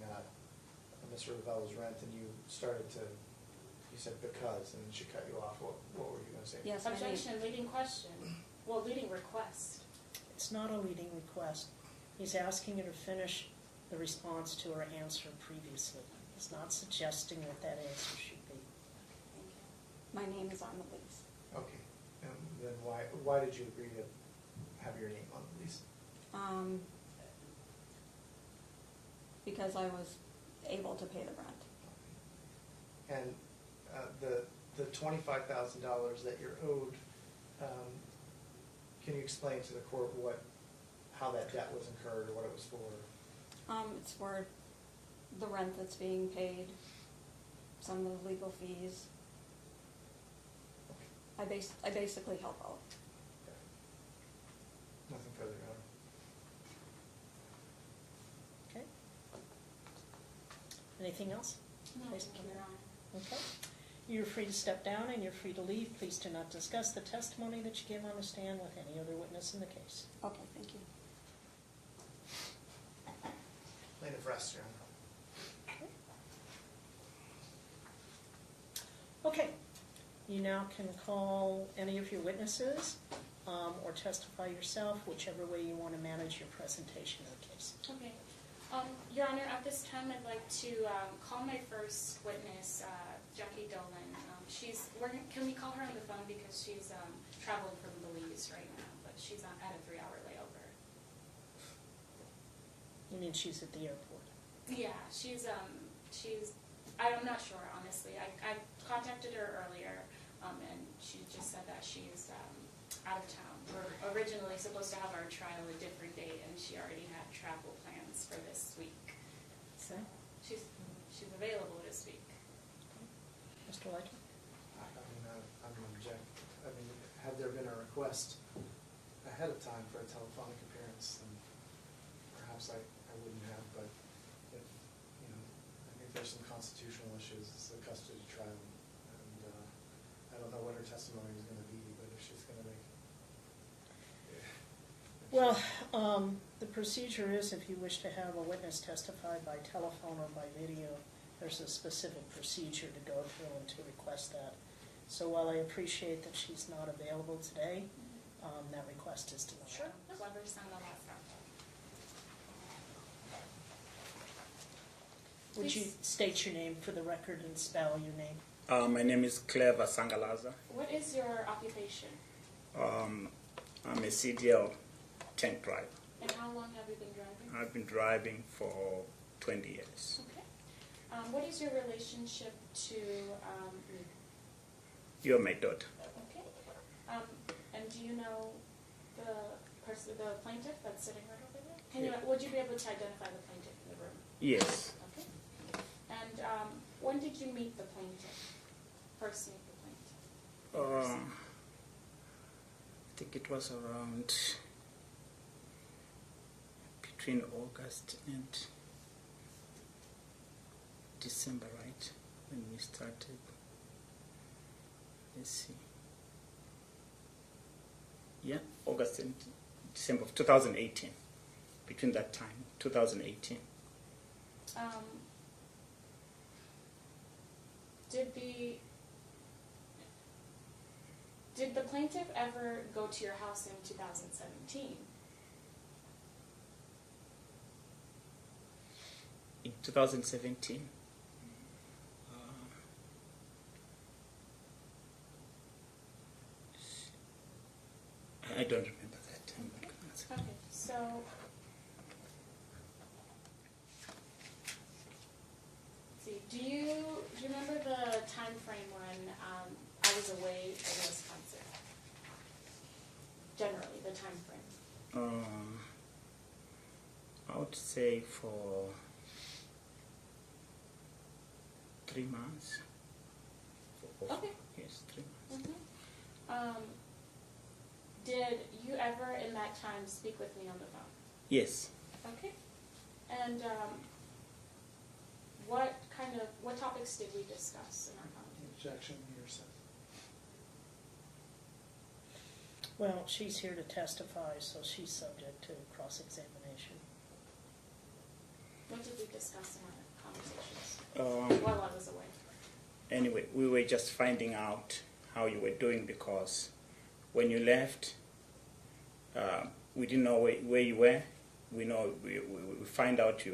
D: Mr. Ravella's rent, and you started to, you said because, and then she cut you off. What were you going to say?
I: Yes, my name,
A: Objection, leading question. Well, leading request.
C: It's not a leading request. He's asking you to finish the response to her answer previously. He's not suggesting what that answer should be.
A: Thank you.
I: my name is on the lease.
D: Okay. Then why did you agree to have your name on the lease?
I: Because I was able to pay the rent.
D: And the $25,000 that you're owed, can you explain to the court how that debt was incurred or what it was for?
I: It's for the rent that's being paid, some of the legal fees.
D: Okay.
I: I basically help out.
D: Okay. Nothing further, Your Honor.
C: Okay? Anything else?
A: No,
C: Please
A: thank
C: come
A: you, Your
C: in.
A: Honor.
C: Okay. You're free to step down and you're free to leave. Please do not discuss the testimony that you give on the stand with any other witness in the case.
I: Okay, thank you.
D: Plaintiff rests, Your Honor.
C: Okay. You now can call any of your witnesses or testify yourself, whichever way you want to manage your presentation of the case.
A: Okay. Your Honor, at this time, I'd like to call my first witness, Jackie Dolan. Can we call her on the phone because she's traveling from Belize right now, but she's at a 3-hour layover.
C: I mean, she's at the airport.
A: Yeah, I'm not sure, honestly. I contacted her earlier, and she just said that she's out of town. We're originally supposed to have our trial a different date, and she already had travel plans for this week. So she's available this week.
C: Mr. Ledger?
D: I mean, I'm going to object. I mean, had there been a request ahead of time for a telephonic appearance, then perhaps I wouldn't have, but if, you know, I think there's some constitutional issues. It's a custody trial, and I don't know what her testimony is going to be, but if she's going to make...
C: Well, the procedure is if you wish to have a witness testify by telephone or by video, there's a specific procedure to go through and to request that. So while I appreciate that she's not available today, that request is denied.
A: Sure. Whoever signed the last one.
C: Would you state your name for the record and spell your name?
J: My name is Clever Sangalaza.
A: What is your occupation?
J: I'm a CDL tank driver.
A: And how long have you been driving?
J: I've been driving for 20 years.
A: Okay. What is your relationship to me?
J: You're my daughter.
A: Okay. And do you know the plaintiff that's sitting right over there? Would you be able to identify the plaintiff in the room?
J: Yes.
A: Okay. And when did you meet the plaintiff? First meet the plaintiff?
J: I think it was around between August and December, right? When we started. Let's see. Yeah, August and December of 2018. Between that time, 2018.
A: Did the plaintiff ever go to your house in 2017?
J: In 2017. I don't remember that. I'm not gonna answer.
A: Okay, so let's see. Do you remember the time frame when I was away in Wisconsin? Generally, the time frame.
J: I would say for 3 months.
A: Okay.
J: Yes, 3 months.
A: Mm-hmm. Did you ever in that time speak with me on the phone?
J: Yes.
A: Okay. And what topics did we discuss in our conversation?
D: Objection, you're set.
C: Well, she's here to testify, so she's subject to cross-examination.
A: What did we discuss in our conversations while I was away?
J: Anyway, we were just finding out how you were doing because when you left, we didn't know where you were. We find out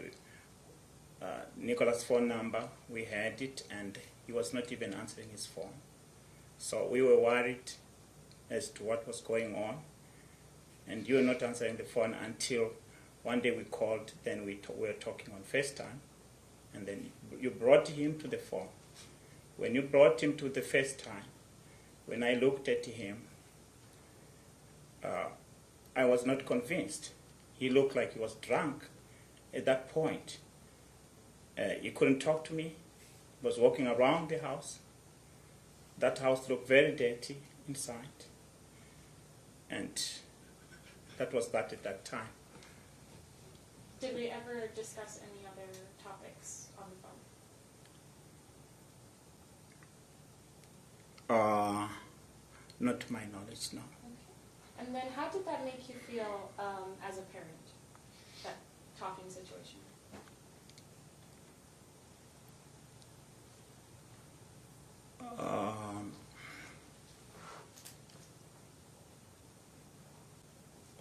J: Nicholas' phone number. We had it, and he was not even answering his phone. So we were worried as to what was going on, and you were not answering the phone until one day we called. Then we were talking on FaceTime, and then you brought him to the phone. When you brought him to the FaceTime, when I looked at him, I was not convinced. He looked like he was drunk at that point. He couldn't talk to me. He was walking around the house. That house looked very dirty inside. And that was that at that time.
A: Did we ever discuss any other topics on the phone?
J: Not to my knowledge, no.
A: Okay. And then how did that make you feel as a parent, that talking situation?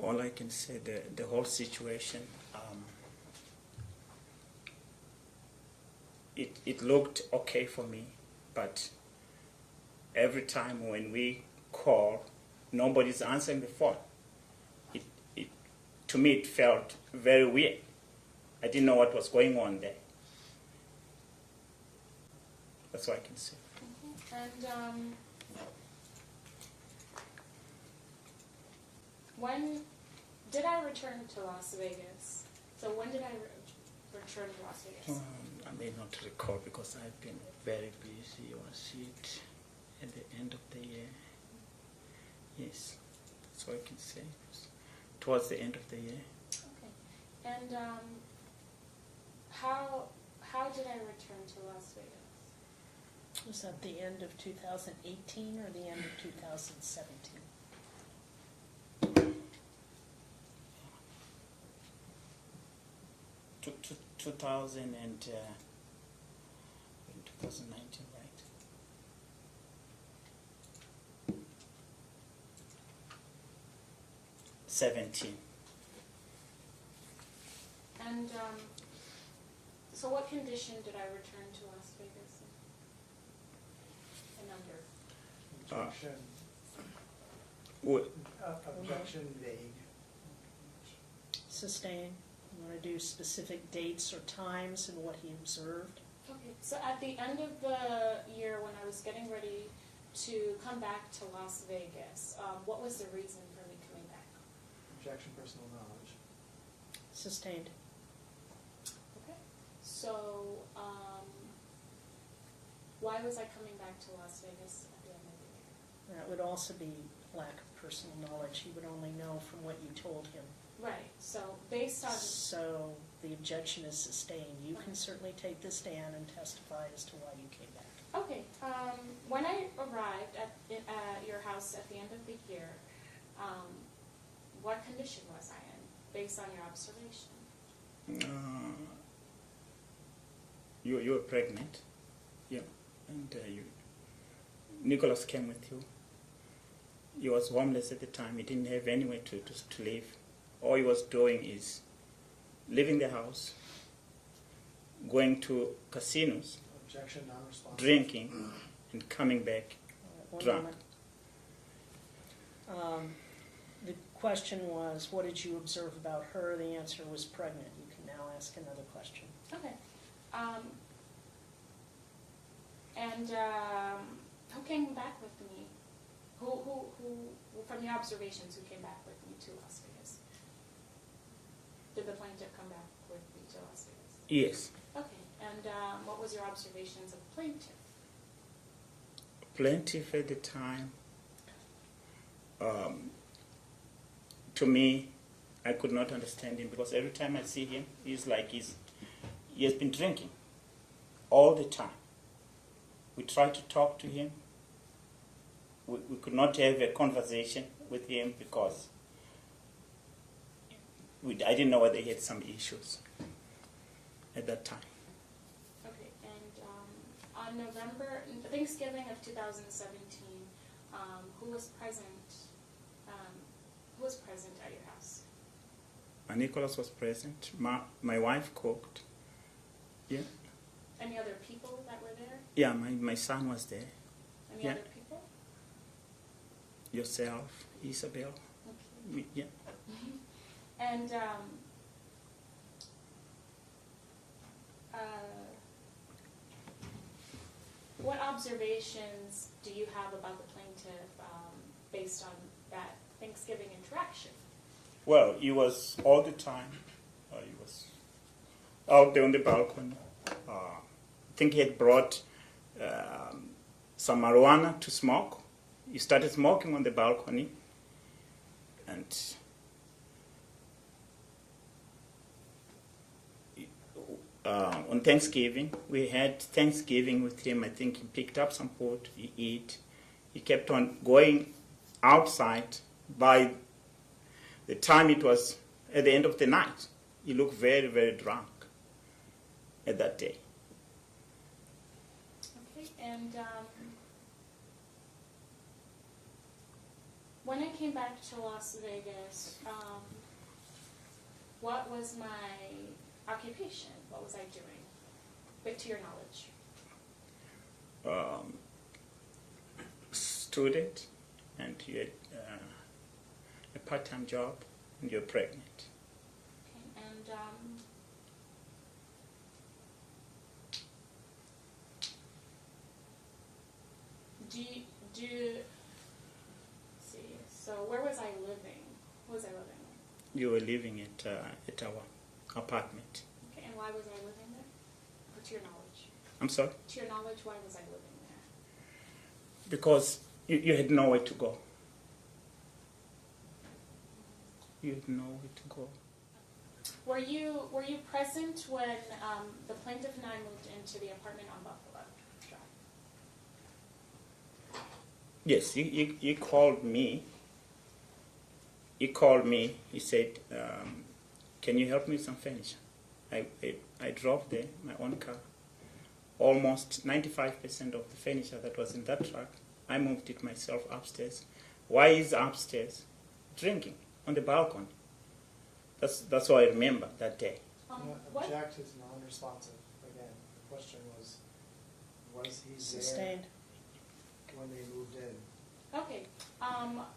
J: All I can say, the whole situation, it looked okay for me, but every time when we call, nobody's answering the phone. To me, it felt very weird. I didn't know what was going on there. That's what I can say.
A: And when did I return to Las Vegas? So when did I return to Las Vegas?
J: I may not recall because I've been very busy. Was it at the end of the year? Yes, that's what I can say. It was towards the end of the year.
A: Okay. And how did I return to Las Vegas?
C: Was that the end of 2018 or the end of 2017?
J: To 2000 and 2019, right? '17.
A: And so what condition did I return to Las Vegas in? And under?
D: Objection.
J: Well,
D: Objection vague.
C: Sustained. You want to do specific dates or times and what he observed?
A: Okay, so at the end of the year when I was getting ready to come back to Las Vegas, what was the reason for me coming back?
D: Objection personal knowledge.
C: Sustained.
A: Okay, so why was I coming back to Las Vegas at the end of the year?
C: That would also be lack of personal knowledge. He would only know from what you told him.
A: Right, so based on...
C: So the objection is sustained. You can certainly take the stand and testify as to why you came back.
A: Okay, when I arrived at your house at the end of the year, what condition was I in, based on your observation?
J: You were pregnant, yeah, and Nicholas came with you. He was homeless at the time. He didn't have anywhere to live. All he was doing is leaving the house, going to casinos,
D: Objection non-responsive.
J: drinking, and coming back
C: One
J: drunk.
C: moment. The question was, what did you observe about her? The answer was pregnant. You can now ask another question.
A: Okay. And who came back with me? Who, from your observations, who came back with me to Las Vegas? Did the plaintiff come back with me to Las Vegas?
J: Yes.
A: Okay. And what was your observations of the plaintiff?
J: Plaintiff at the time, to me, I could not understand him because every time I see him, he's like he has been drinking all the time. We tried to talk to him. We could not have a conversation with him because I didn't know whether he had some issues at that time.
A: Okay. And on Thanksgiving of 2017, who was present? Who was present at your house?
J: Nicholas was present. My wife cooked. Yeah.
A: Any other people that were there?
J: Yeah, my son was there.
A: Any
J: Yeah.
A: other people?
J: Yourself, Isabel.
A: Okay.
J: Yeah.
A: And what observations do you have about the plaintiff based on that Thanksgiving interaction?
J: Well, he was all the time. He was out there on the balcony. I think he had brought some marijuana to smoke. He started smoking on the balcony, and on Thanksgiving, we had Thanksgiving with him. I think he picked up some food, he ate. He kept on going outside. By the time it was at the end of the night, he looked very, very drunk at that day.
A: Okay, and when I came back to Las Vegas, what was my occupation? What was I doing? But to your knowledge.
J: Student, and you had a part-time job, and you're pregnant.
A: Okay, and let's see, so where was I living? Where was I living?
J: You were living at our apartment.
A: Okay, and why was I living there? Or to your knowledge?
J: I'm sorry?
A: To your knowledge, why was I living there?
J: Because you had nowhere to go. You had nowhere to go.
A: Were you present when the plaintiff and I moved into the apartment on Buffalo Drive?
J: Yes, you called me. He called me. He said, "Can you help me with some furniture?" I drove there, my own car. Almost 95% of the furniture that was in that truck, I moved it myself upstairs. Why is upstairs? Drinking on the balcony. That's what I remember that day.
A: What?
D: Object is non-responsive. Again, the question was he
C: Sustained.
D: there when they moved in?
A: Okay.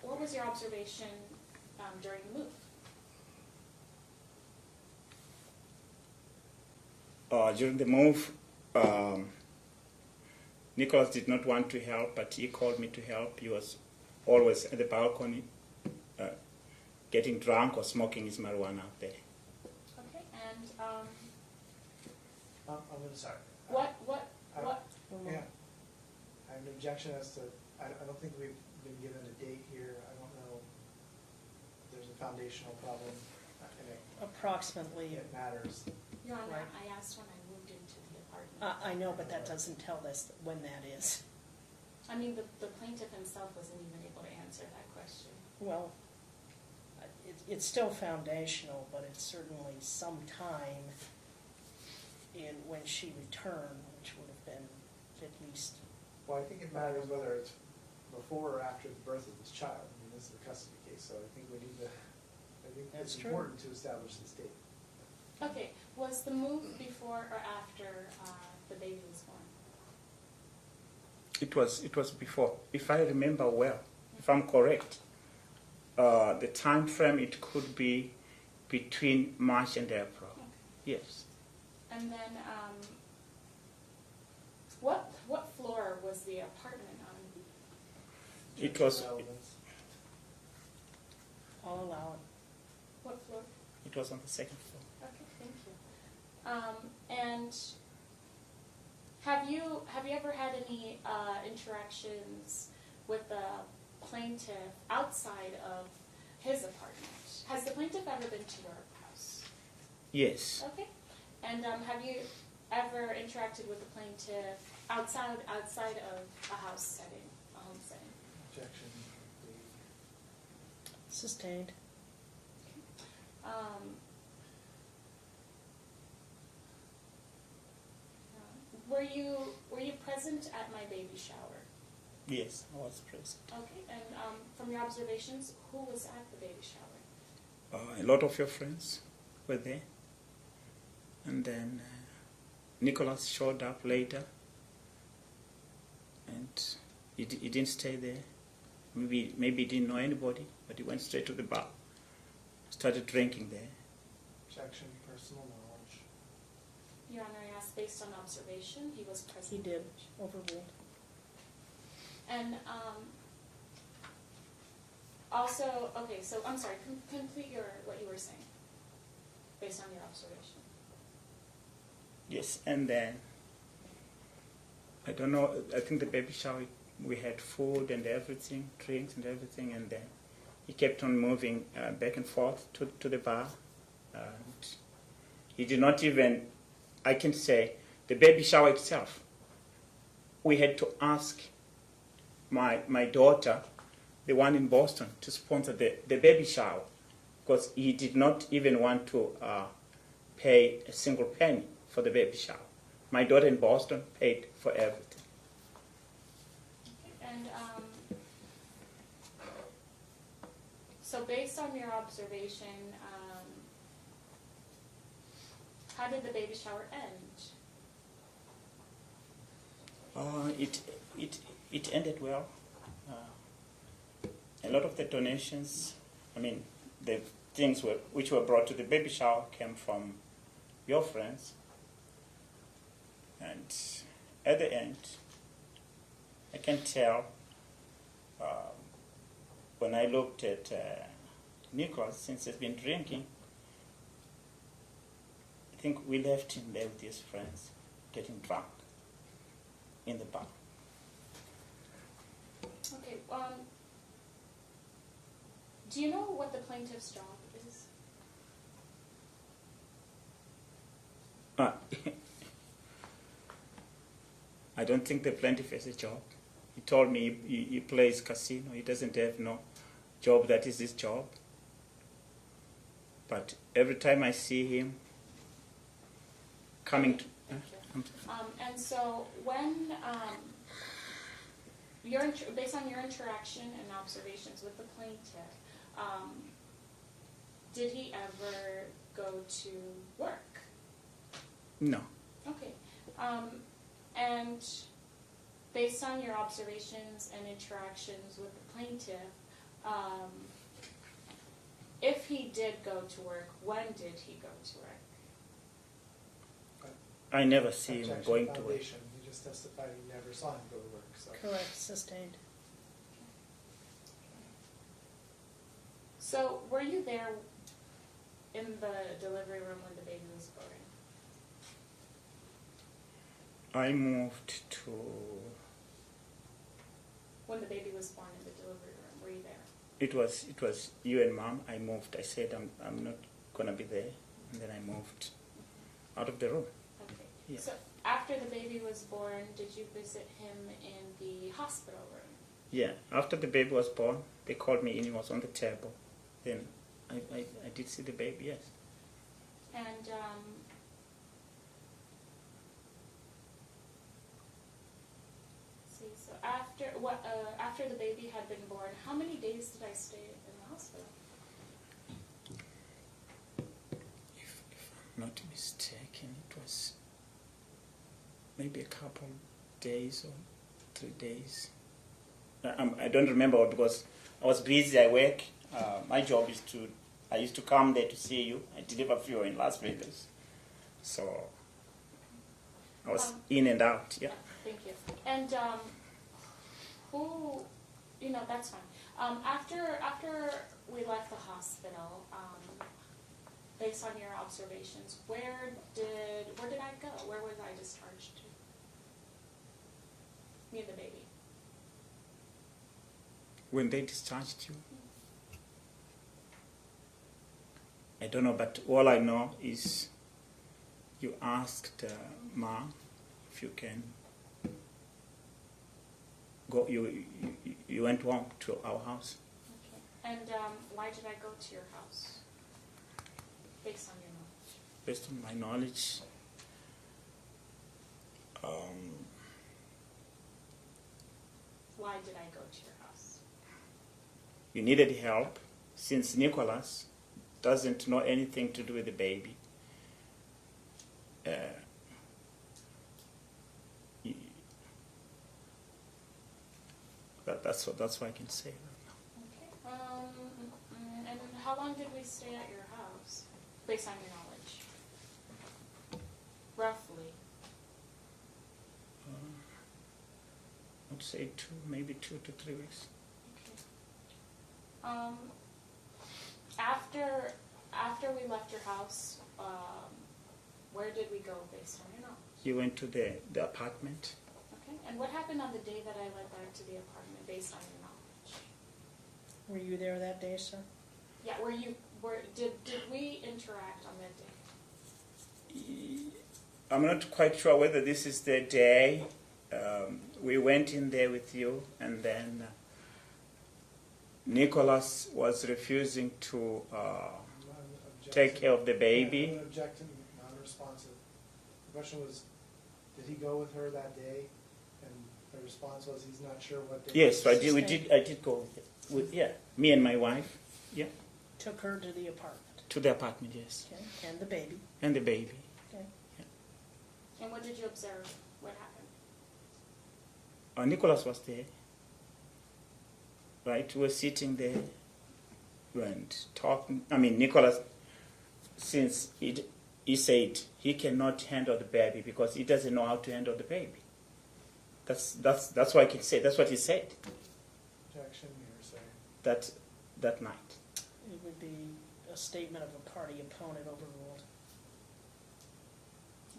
A: What was your observation during the move?
J: During the move, Nicholas did not want to help, but he called me to help. He was always at the balcony, getting drunk or smoking his marijuana out there.
A: Okay, and
D: I'm really sorry.
A: what?
D: Yeah. I have an objection as to, I don't think we've been given a date here. I don't know if there's a foundational problem, and
C: Approximately.
D: it matters.
A: Your Honor,
C: Right.
A: I asked when I moved into the apartment.
C: I know, but that doesn't tell us when that is.
A: I mean, the plaintiff himself wasn't even able to answer that question.
C: Well, it's still foundational, but it's certainly some time when she returned, which would have been at least.
D: Well, I think it matters whether it's before or after the birth of this child. I mean, this is a custody case, so I think we need to, I think
C: That's
D: it's
C: true.
D: important to establish this date.
A: Okay, was the move before or after the baby was born?
J: It was before. If I remember well, if I'm correct, the time frame it could be between March and April.
A: Okay.
J: Yes.
A: And then, what floor was the apartment on?
J: It was
D: Relevance.
C: I'll allow it.
A: What floor?
J: it was on the second floor.
A: Okay, thank you. And have you ever had any interactions with the plaintiff outside of his apartment? Has the plaintiff ever been to your house?
J: Yes.
A: Okay. And have you ever interacted with the plaintiff outside of a house setting, a home setting?
D: Objection.
C: Sustained.
A: Were you present at my baby shower?
J: Yes, I was present.
A: Okay. And from your observations, who was at the baby shower?
J: A lot of your friends were there. And then Nicholas showed up later. And he didn't stay there. Maybe he didn't know anybody, but he went straight to the bar. Started drinking there.
D: Objection, personal knowledge.
A: Your Honor, I asked based on observation. He was present.
C: He did. Overruled.
A: And also, okay, so I'm sorry, complete what you were saying based on your observation.
J: Yes, and then, I don't know, I think the baby shower, we had food and everything, drinks and everything, and then he kept on moving back and forth to the bar. And he did not even, I can say, the baby shower itself, we had to ask my daughter, the one in Boston, to sponsor the baby shower, because he did not even want to pay a single penny for the baby shower. My daughter in Boston paid for everything.
A: And so based on your observation, how did the baby shower end?
J: It ended well. A lot of the donations, I mean, the things which were brought to the baby shower came from your friends. And at the end, I can tell when I looked at Nicholas, since he's been drinking, I think we left him there with his friends, getting drunk in the bar.
A: Okay, do you know what the plaintiff's job is?
J: I don't think the plaintiff has a job. He told me he plays casino. He doesn't have no job that is his job. But every time I see him coming to...
A: Thank you. And so when, based on your interaction and observations with the plaintiff, did he ever go to work?
J: No.
A: Okay. And based on your observations and interactions with the plaintiff, if he did go to work, when did he go to work?
J: I never see him
D: Objection
J: going to work.
D: foundation. He just testified he never saw him go to work. So.
C: Correct, sustained.
A: So were you there in the delivery room when the baby was born?
J: I moved to...
A: When the baby was born in the delivery room, were you there?
J: It was you and Mom. I moved. I said I'm not gonna be there, and then I moved out of the room.
A: Okay.
J: Yeah.
A: So after the baby was born, did you visit him in the hospital room?
J: Yeah. After the baby was born, they called me in. He was on the table. Then I did see the baby. Yes.
A: And so after the baby had been born, how many days did I stay in the hospital?
J: If I'm not mistaken, it was maybe a couple days or 3 days. I don't remember because I was busy. I work. My job is I used to come there to see you. I deliver fuel in Las Vegas. So I was in and out. Yeah.
A: Thank you. And that's fine. After we left the hospital, based on your observations, where did I go? Where was I discharged to? Me and the baby.
J: When they discharged you, I don't know, but all I know is you asked Ma if you can go. You went home to our house.
A: Okay. And why did I go to your house? Based on your knowledge.
J: Based on my knowledge,
A: Why did I go to your house?
J: you needed help since Nicholas doesn't know anything to do with the baby. That's what I can say right now.
A: Okay. And how long did we stay at your house, based on your knowledge? Roughly.
J: I'd say maybe 2 to 3 weeks.
A: Okay. After we left your house, where did we go based on your knowledge?
J: You went to the apartment.
A: Okay. And what happened on the day that I went back to the apartment based on your knowledge?
C: Were you there that day, sir?
A: Yeah. Did we interact on that day?
J: I'm not quite sure whether this is the day. We went in there with you, and then Nicholas was refusing to take care of the baby.
D: I'm objecting, non-responsive. The question was, did he go with her that day? And the response was he's not sure what day.
J: Yes, so I did go with me and my wife. Yeah,
C: Took her to the apartment.
J: to the apartment. Yes,
C: Okay, and the baby.
J: and the baby.
C: Okay.
A: And what did you observe? What happened?
J: Nicholas was there. Right, we were sitting there and talking. I mean, Nicholas, since he said he cannot handle the baby because he doesn't know how to handle the baby. That's what I can say. That's what he said
D: Objection, hearsay.
J: that night.
C: It would be a statement of a party opponent overruled.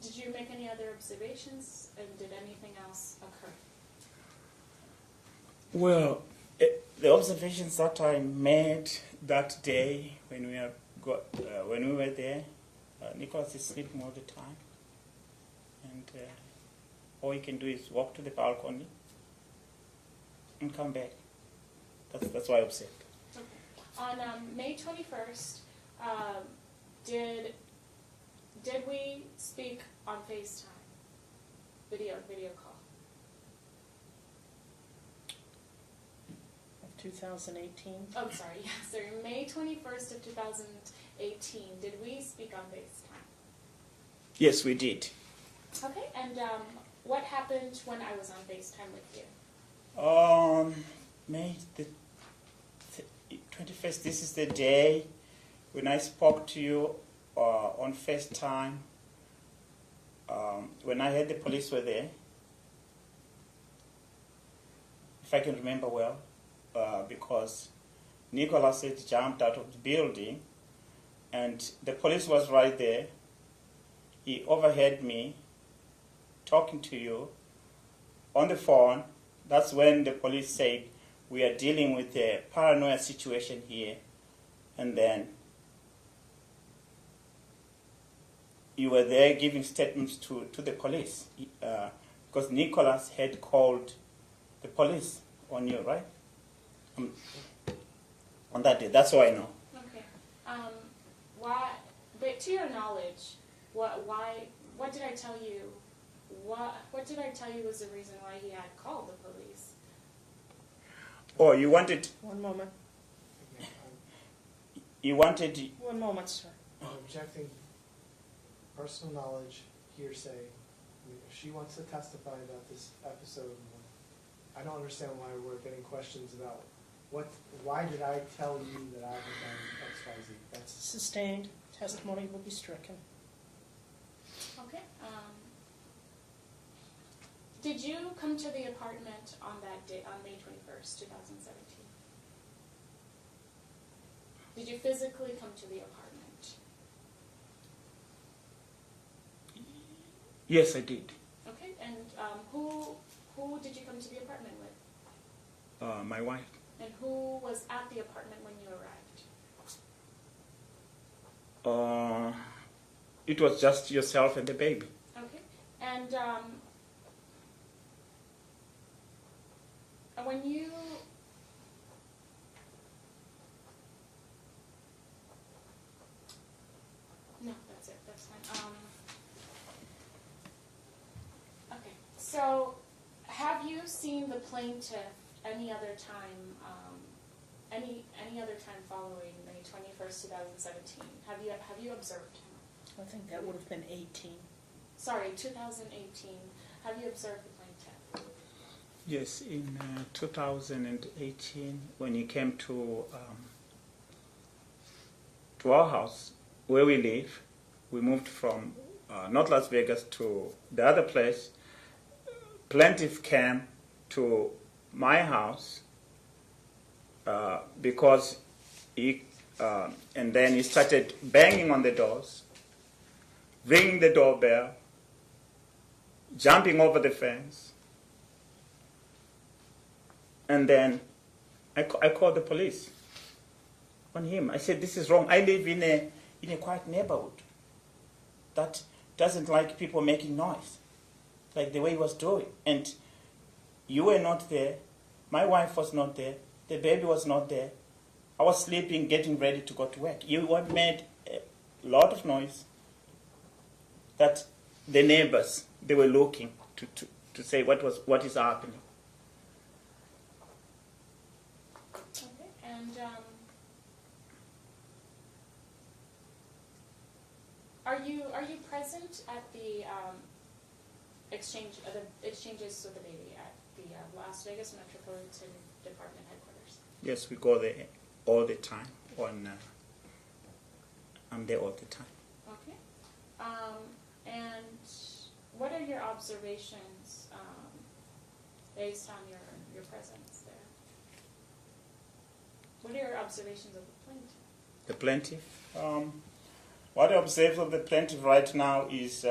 A: Did you make any other observations, and did anything else occur?
J: Well, the observations that I made that day when we were there, Nicholas is sleeping all the time, and all he can do is walk to the balcony and come back. That's what I observed.
A: Okay. On May 21st, did we speak on FaceTime? Video call.
C: Of 2018?
A: Oh, sorry. Yeah, sorry. May 21st of 2018. Did we speak on FaceTime?
J: Yes, we did.
A: Okay. And what happened when I was on FaceTime with you?
J: May the 21st, this is the day when I spoke to you on FaceTime, when I heard the police were there, if I can remember well, because Nicholas had jumped out of the building and the police was right there. He overheard me talking to you on the phone. That's when the police said, we are dealing with a paranoia situation here. And then you were there giving statements to the police, because Nicholas had called the police on you, right? On that day. That's all I know.
A: Okay. Why? But to your knowledge, what did I tell you? What did I tell you was the reason why he had called the police?
J: Oh, you wanted.
C: One moment.
D: Again,
J: You wanted.
C: One moment, sir.
D: I'm objecting personal knowledge, hearsay. I mean, if she wants to testify about this episode, I don't understand why we're getting questions about why did I tell you that I had done X, Y, Z? That's
C: Sustained. Testimony will be stricken.
A: Okay. Did you come to the apartment on that day, on May 21st, 2017? Did you physically come to the apartment?
J: Yes, I did.
A: Okay. And who did you come to the apartment with?
J: My wife.
A: And who was at the apartment when you arrived?
J: It was just yourself and the baby.
A: Okay. And when you... No, that's it. That's fine. Okay. So, have you seen the plaintiff any other time, any other time following May 21st, 2017? Have you observed him?
C: I think that would have been 18.
A: Sorry, 2018. Have you observed the plaintiff?
J: Yes, in 2018, when he came to our house where we live, we moved from North Las Vegas to the other place. Plaintiff came to my house because he, and then he started banging on the doors, ringing the doorbell, jumping over the fence. And then I called the police on him. I said, this is wrong. I live in a quiet neighborhood that doesn't like people making noise, like the way he was doing. And you were not there. My wife was not there. The baby was not there. I was sleeping, getting ready to go to work. You made a lot of noise that the neighbors, they were looking to say what is happening.
A: Okay, and are you present at the exchanges with the baby at the Las Vegas Metropolitan Department headquarters?
J: Yes, we go there all the time. I'm there all the time.
A: Okay, and what are your observations based on your presence there. What are your observations of the plaintiff?
J: The plaintiff. What I observe of the plaintiff right now is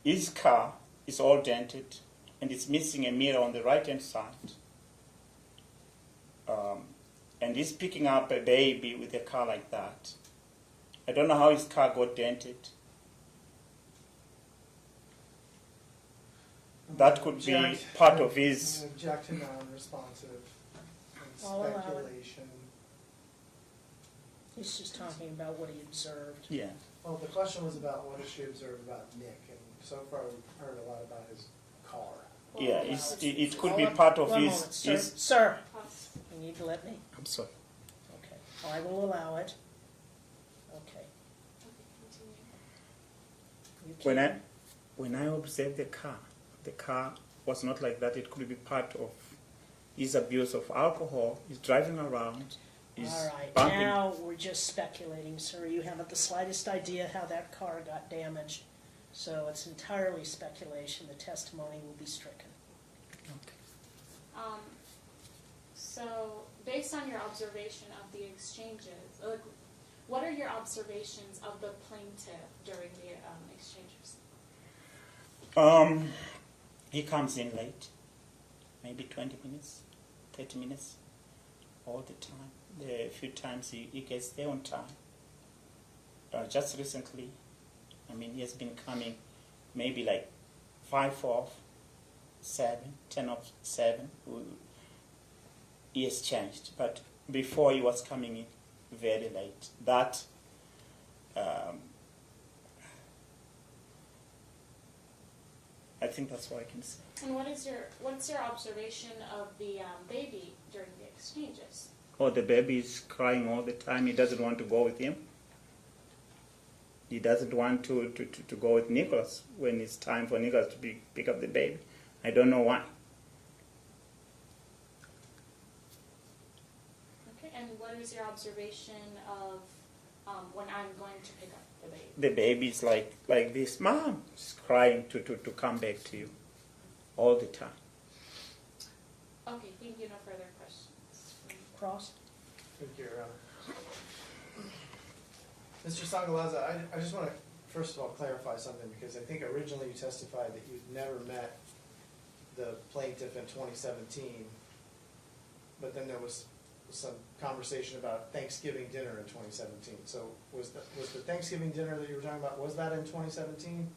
J: his car is all dented and it's missing a mirror on the right hand side. And he's picking up a baby with a car like that. I don't know how his car got dented. That could be
D: Object.
J: part of his.
D: Object to non-responsive and
C: I'll allow it.
D: speculation.
C: He's just talking about what he observed.
J: Yeah.
D: Well, the question was about what does she observe about Nick, and so far we've heard a lot about his car.
J: Yeah, it could be
C: Hold on,
J: part of
C: one
J: his.
C: moment, sir.
J: his
C: Sir,
A: Us.
C: you need to let me.
J: I'm sorry.
C: Okay, I will allow it. Okay.
A: Okay, continue.
C: You
J: When I observed the car was not like that. It could be part of his abuse of alcohol. He's driving around. He's
C: All right,
J: bumping.
C: now we're just speculating, sir. You haven't the slightest idea how that car got damaged. So it's entirely speculation. The testimony will be stricken.
A: So, based on your observation of the exchanges, what are your observations of the plaintiff during the exchanges?
J: He comes in late, maybe 20 minutes, 30 minutes, all the time. The few times he gets there on time. Just recently, he has been coming maybe like 5 of 7, 10 of 7. He has changed, but before he was coming in very late. That I think that's what I can say.
A: And what's your observation of the baby during the exchanges?
J: Oh, the baby is crying all the time. He doesn't want to go with him. He doesn't want to go with Nicholas when it's time for Nicholas to pick up the baby. I don't know why.
A: Okay, and what is your observation of when I'm going to pick up the baby?
J: The baby is like this. Mom is crying to come back to you all the time.
A: Okay, thank you. No further questions.
C: Cross?
D: Thank you, Your Honor. Mr. Sangalaza, I just want to, first of all, clarify something, because I think originally you testified that you'd never met the plaintiff in 2017, but then there was some conversation about Thanksgiving dinner in 2017. So was the Thanksgiving dinner that you were talking about, was that in 2017?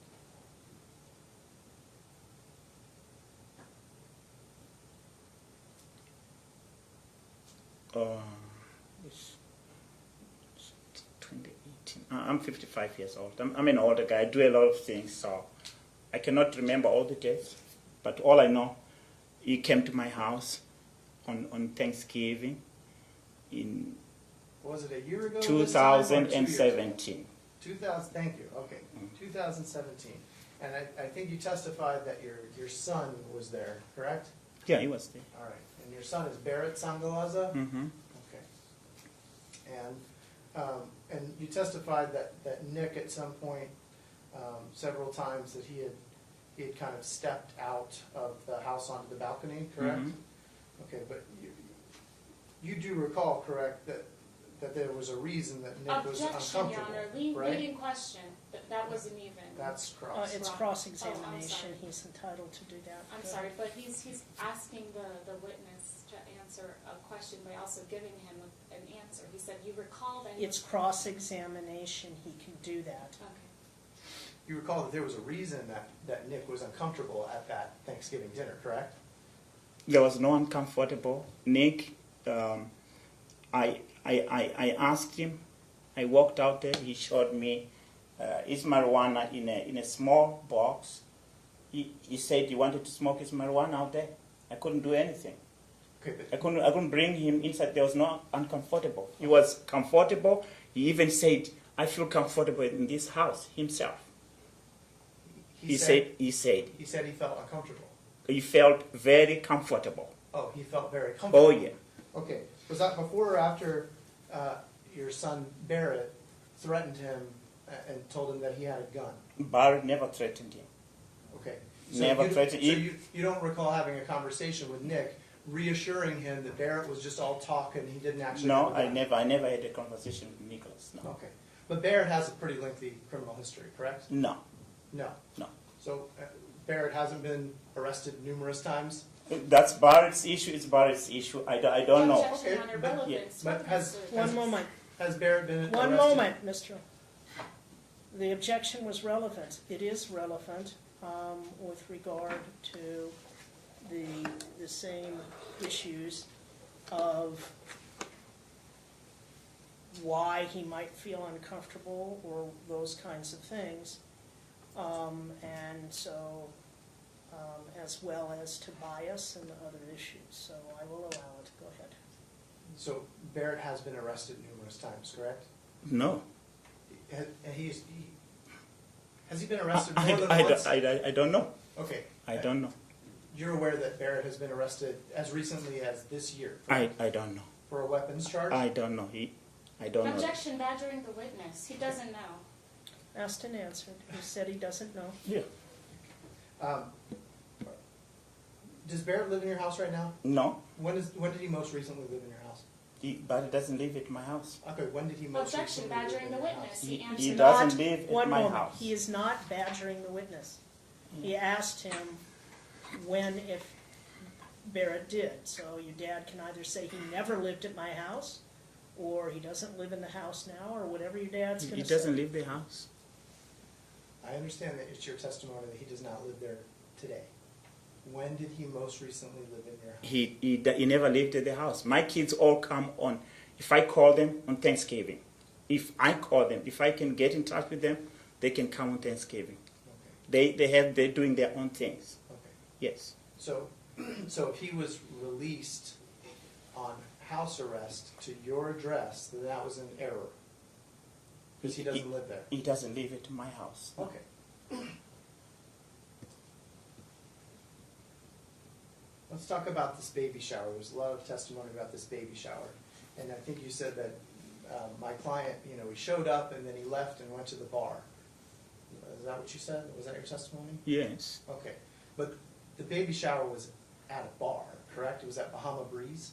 J: It's 2018. I'm 55 years old. I'm an older guy. I do a lot of things, so I cannot remember all the dates. But all I know, he came to my house on Thanksgiving in
D: Was it a year ago?
J: 2017.
D: 2000. Thank you. Okay, 2017. And I think you testified that your son was there, correct?
J: Yeah, he was there.
D: All right. And your son is Barrett Sangalaza?
J: Mm-hmm.
D: Okay. And you testified that Nick at some point, several times, that he had kind of stepped out of the house onto the balcony, correct?
J: Mhm.
D: Okay, but you do recall, correct, that there was a reason that Nick was
A: Objection, Your
D: uncomfortable,
A: Honor.
D: right?
A: Leading question. That wasn't even.
D: That's cross.
C: It's
A: Wrong.
C: cross-examination.
A: Oh, I'm sorry.
C: He's entitled to do that.
A: I'm
C: Go
A: sorry,
C: ahead.
A: but he's asking the witness to answer a question by also giving him an answer. He said, "You recall that."
C: It's cross-examination. He can do that.
A: Okay.
D: You recall that there was a reason that Nick was uncomfortable at that Thanksgiving dinner, correct?
J: There was no uncomfortable. Nick, I asked him. I walked out there. He showed me his marijuana in a small box. He said he wanted to smoke his marijuana out there. I couldn't do anything.
D: Okay,
J: I couldn't bring him inside. There was no uncomfortable. He was comfortable. He even said, "I feel comfortable in this house." Himself. He said
D: he felt uncomfortable.
J: he felt very comfortable.
D: Oh, he felt very comfortable.
J: Oh yeah.
D: Okay. Was that before or after your son Barrett threatened him and told him that he had a gun?
J: Barrett never threatened him.
D: Okay.
J: never
D: you,
J: threatened.
D: So you don't recall having a conversation with Nick, reassuring him that Barrett was just all talk and he didn't actually.
J: No,
D: have a gun?
J: I never had a conversation with Nicholas. No,
D: Okay, but Barrett has a pretty lengthy criminal history, correct?
J: no,
D: No.
J: no.
D: So Barrett hasn't been arrested numerous times.
J: That's Barrett's issue. It's Barrett's issue. I don't know.
A: Objection
D: Okay,
A: on
D: but-
A: irrelevance.
D: but
A: What
D: has-
A: is
C: One moment.
D: Has Barrett been arrested?
C: One moment, Mr. The objection was relevant. It is relevant with regard to the same issues of why he might feel uncomfortable or those kinds of things. And so, as well as to bias and other issues. So I will allow it. Go ahead.
D: So Barrett has been arrested numerous times, correct?
J: No,
D: Has he been arrested more than once?
J: I don't know.
D: Okay.
J: I don't know.
D: You're aware that Barrett has been arrested as recently as this year
J: I don't know.
D: for a weapons charge?
J: I don't know. I don't know.
A: Objection badgering the witness. He doesn't know.
C: Asked and answered. He said he doesn't know.
J: Yeah.
D: Does Barrett live in your house right now?
J: No,
D: When did he most recently live in your house?
J: but he doesn't live at my house.
D: Okay, when did he most
A: Objection
D: recently live
A: badgering
D: in
A: the
D: your
A: witness.
D: house?
A: He
J: He
A: answered.
J: doesn't live at
C: One
J: my
C: moment.
J: house.
C: He is not badgering the witness. He asked him when, if Barrett did. So your dad can either say he never lived at my house, or he doesn't live in the house now, or whatever your dad's going
J: He
C: to say.
J: doesn't leave the house.
D: I understand that it's your testimony that he does not live there today. When did he most recently live in your house?
J: He never lived at the house. My kids all come on. If I call them on Thanksgiving, if I call them, if I can get in touch with them, they can come on Thanksgiving.
D: Okay.
J: They're doing their own things.
D: Okay.
J: Yes.
D: So if he was released on house arrest to your address, then that was an error. Because he doesn't live there.
J: He doesn't live at my house.
D: Okay. Let's talk about this baby shower. There's a lot of testimony about this baby shower. And I think you said that my client, he showed up and then he left and went to the bar. Is that what you said? Was that your testimony?
J: Yes.
D: Okay. But the baby shower was at a bar, correct? It was at Bahama Breeze?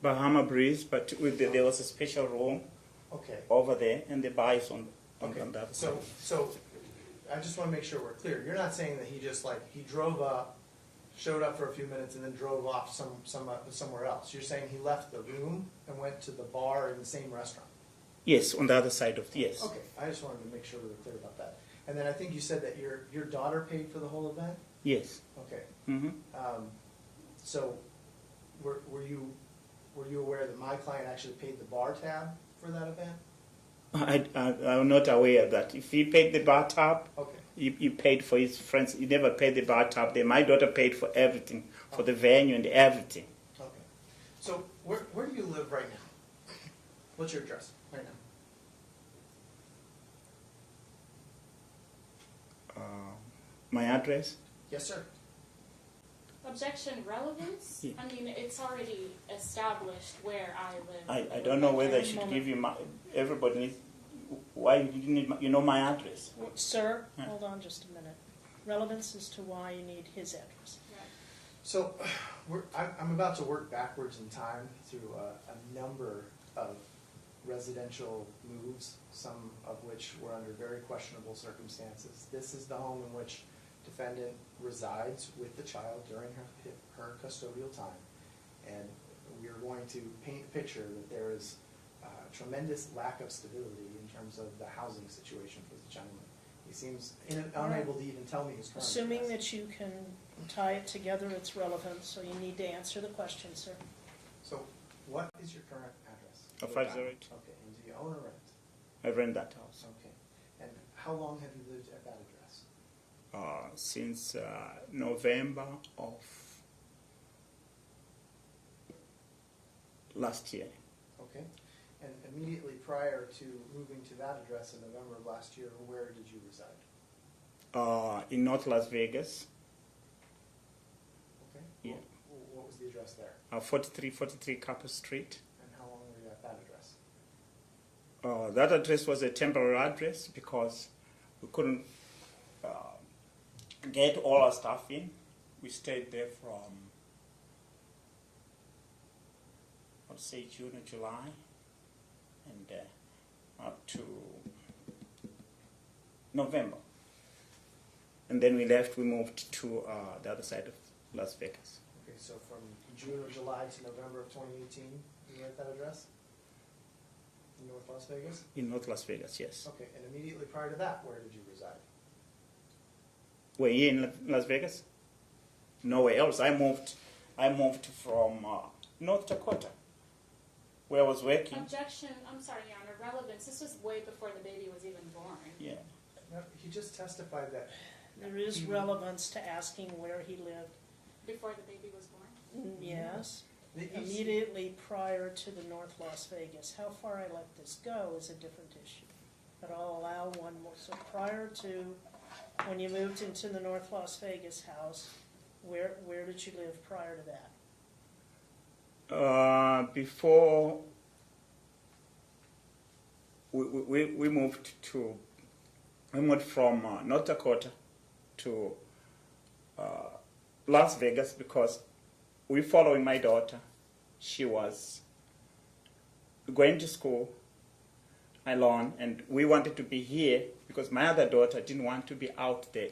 J: Bahama Breeze, but there was a special room
D: Okay.
J: over there, and the bar is on
D: Okay.
J: the other side.
D: So I just want to make sure we're clear. You're not saying that he just he drove up, showed up for a few minutes, and then drove off somewhere else. You're saying he left the room and went to the bar in the same restaurant.
J: Yes, on the other side of yes.
D: Okay, I just wanted to make sure we were clear about that. And then I think you said that your daughter paid for the whole event.
J: Yes.
D: Okay.
J: Hmm.
D: So were you aware that my client actually paid the bar tab for that event?
J: I'm not aware of that. If he paid the bar tab,
D: Okay.
J: he paid for his friends. He never paid the bar tab. My daughter paid for everything, for the venue and everything.
D: Okay. So where do you live right now? What's your address right now?
J: My address?
D: Yes, sir.
A: Objection relevance?
J: Yeah.
A: I mean, it's already established where I live.
J: I don't know whether I should give you my. Everybody needs. Why you need my address?
C: Sir,
J: Yeah.
C: hold on just a minute. Relevance as to why you need his address.
D: So I'm about to work backwards in time through a number of residential moves, some of which were under very questionable circumstances. This is the home in which defendant resides with the child during her custodial time. And we are going to paint a picture that there is a tremendous lack of stability in terms of the housing situation for the gentleman. He seems unable to even tell me his current
C: Assuming
D: address.
C: that you can tie it together, it's relevant, so you need to answer the question, sir.
D: So what is your current address?
J: 508.
D: Okay, and do you own or rent?
J: I rent that house
D: Okay. And how long have you lived at that address?
J: since November of last year.
D: Okay. And immediately prior to moving to that address in November of last year, where did you reside?
J: In North Las Vegas,
D: Okay.
J: Yeah.
D: What was the address there?
J: 4343 Copper Street.
D: And how long were you at that address?
J: That address was a temporary address because we couldn't get all our stuff in. We stayed there from, I'd say June or July, and up to November. And then we left, we moved to the other side of Las Vegas.
D: Okay, so from June or July to November of 2018, you were at that address? In North Las Vegas?
J: In North Las Vegas, yes.
D: Okay, and immediately prior to that, where did you reside?
J: We're here in Las Vegas? Nowhere else. I moved from North Dakota, where I was working.
A: Objection, I'm sorry, Your Honor, relevance, this was way before the baby was even born.
J: Yeah.
D: No, he just testified that.
C: There is relevance to asking where he lived.
A: Before the baby was born?
C: Yes.
D: He's-
C: Immediately prior to the North Las Vegas. How far I let this go is a different issue. But I'll allow one more. So prior to when you moved into the North Las Vegas house, where did you live prior to that?
J: Before we moved from North Dakota to Las Vegas because we following my daughter. She was going to school alone, and we wanted to be here because my other daughter didn't want to be out there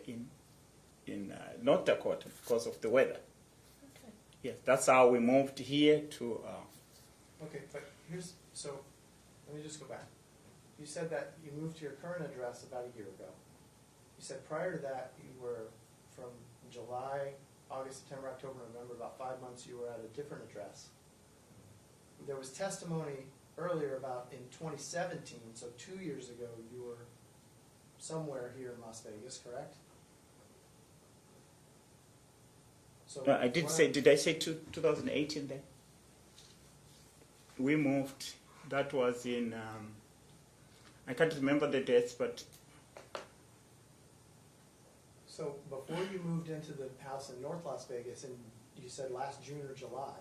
J: in North Dakota because of the weather.
C: Okay.
J: Yes, that's how we moved here to.
D: Okay, but so let me just go back. You said that you moved to your current address about a year ago. You said prior to that you were from July, August, September, October, November, about 5 months you were at a different address. There was testimony earlier about in 2017, so 2 years ago, you were somewhere here in Las Vegas, correct? So
J: I did say. Did I say 2018 then? We moved. That was in. I can't remember the dates, but
D: So before you moved into the house in North Las Vegas, and you said last June or July,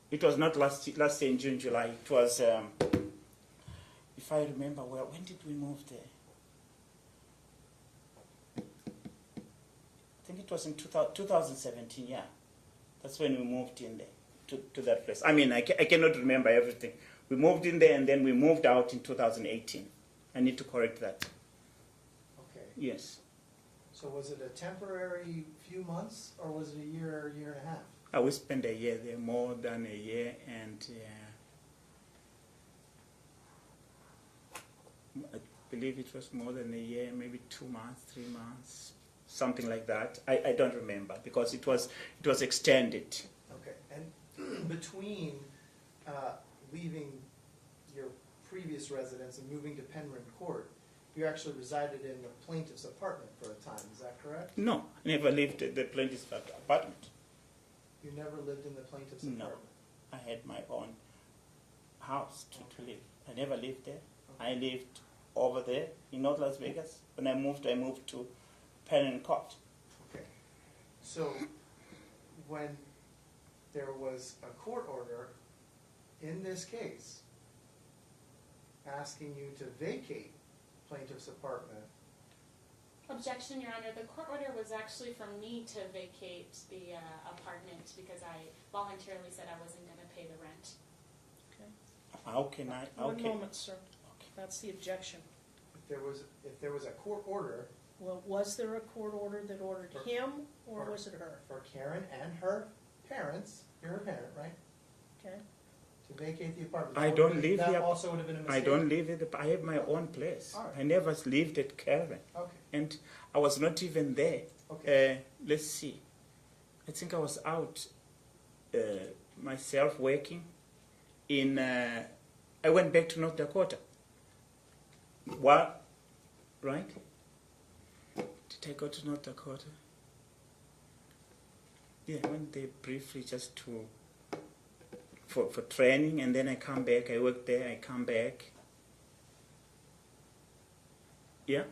J: it was not last year in June, July. It was. If I remember well, when did we move there? I think it was in 2017. Yeah, that's when we moved in there to that place. I mean, I cannot remember everything. We moved in there and then we moved out in 2018. I need to correct that.
D: okay.
J: Yes.
D: So was it a temporary few months, or was it a year and a half?
J: We spent a year there, more than a year, and I believe it was more than a year, maybe 2 months, 3 months, something like that. I don't remember because it was extended.
D: Okay, and between leaving your previous residence and moving to Penryn Court, you actually resided in the plaintiff's apartment for a time, is that correct?
J: No, I never lived at the plaintiff's apartment.
D: You never lived in the plaintiff's
J: No.
D: apartment?
J: I had my own house to live. I never lived there. I lived over there in North Las Vegas. When I moved to Penryn Court.
D: Okay, so when there was a court order in this case asking you to vacate plaintiff's apartment,
A: Objection, Your Honor, the court order was actually for me to vacate the apartment because I voluntarily said I wasn't going to pay the rent.
J: How can I?
C: One
J: Okay.
C: moment, sir. That's the objection.
D: if there was a court order
C: Well, was there a court order that ordered
D: For-
C: him, or
D: for-
C: was it her?
D: for Karen and her parents, you're her parent, right?
C: Okay.
D: To vacate the apartment.
J: I
D: That
J: don't
D: would-
J: live
D: That
J: here.
D: also would have been a
J: I
D: mistake.
J: don't live at the. I have my own place.
D: All right.
J: I never lived at Caravan,
D: Okay,
J: and I was not even there.
D: okay.
J: Let's see. I think I was out myself working in. I went back to North Dakota. What? Right? Did I go to North Dakota? Yeah, I went there briefly just to for training, and then I come back. I work there. I come back. Yeah,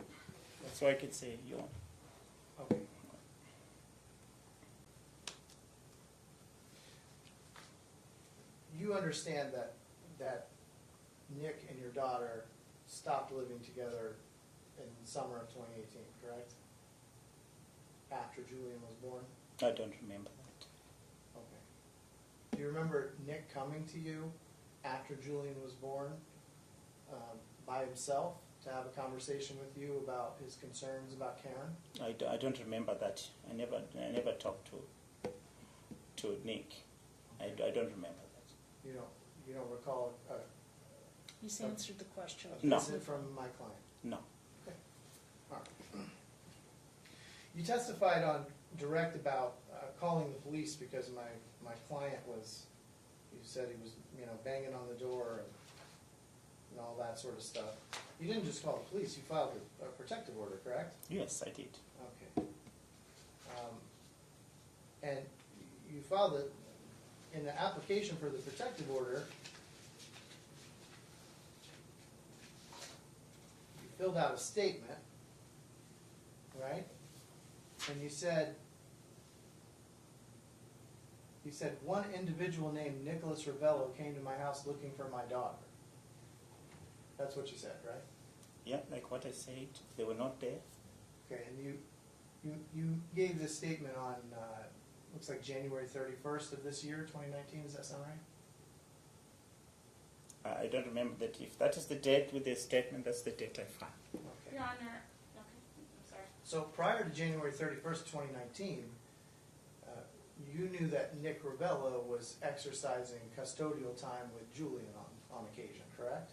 J: that's what I could say. You.
D: Okay. You understand that Nick and your daughter stopped living together in summer of 2018, correct? after Julian was born?
J: I don't remember that.
D: Okay. Do you remember Nick coming to you after Julian was born by himself to have a conversation with you about his concerns about Karen?
J: I don't remember that. I never talked to Nick. I don't remember that.
D: You don't recall
C: He's answered the question.
D: a
J: No.
D: visit from my client?
J: No.
D: Okay. All right. You testified on direct about calling the police because my client was, you said he was, banging on the door and all that sort of stuff. You didn't just call the police, you filed a protective order, correct?
J: Yes, I did.
D: Okay. And you filed it in the application for the protective order. You filled out a statement, right? And you said one individual named Nicholas Ravello came to my house looking for my daughter. That's what you said, right?
J: Yeah, like what I said, they were not there.
D: Okay, and you gave this statement on looks like January 31st of this year, 2019. Does that sound right?
J: I don't remember that. If that is the date with the statement, that's the date I filed.
D: Okay.
A: Your Honor, okay, I'm sorry.
D: So prior to January 31st, 2019, you knew that Nick Ravello was exercising custodial time with Julian on occasion, correct?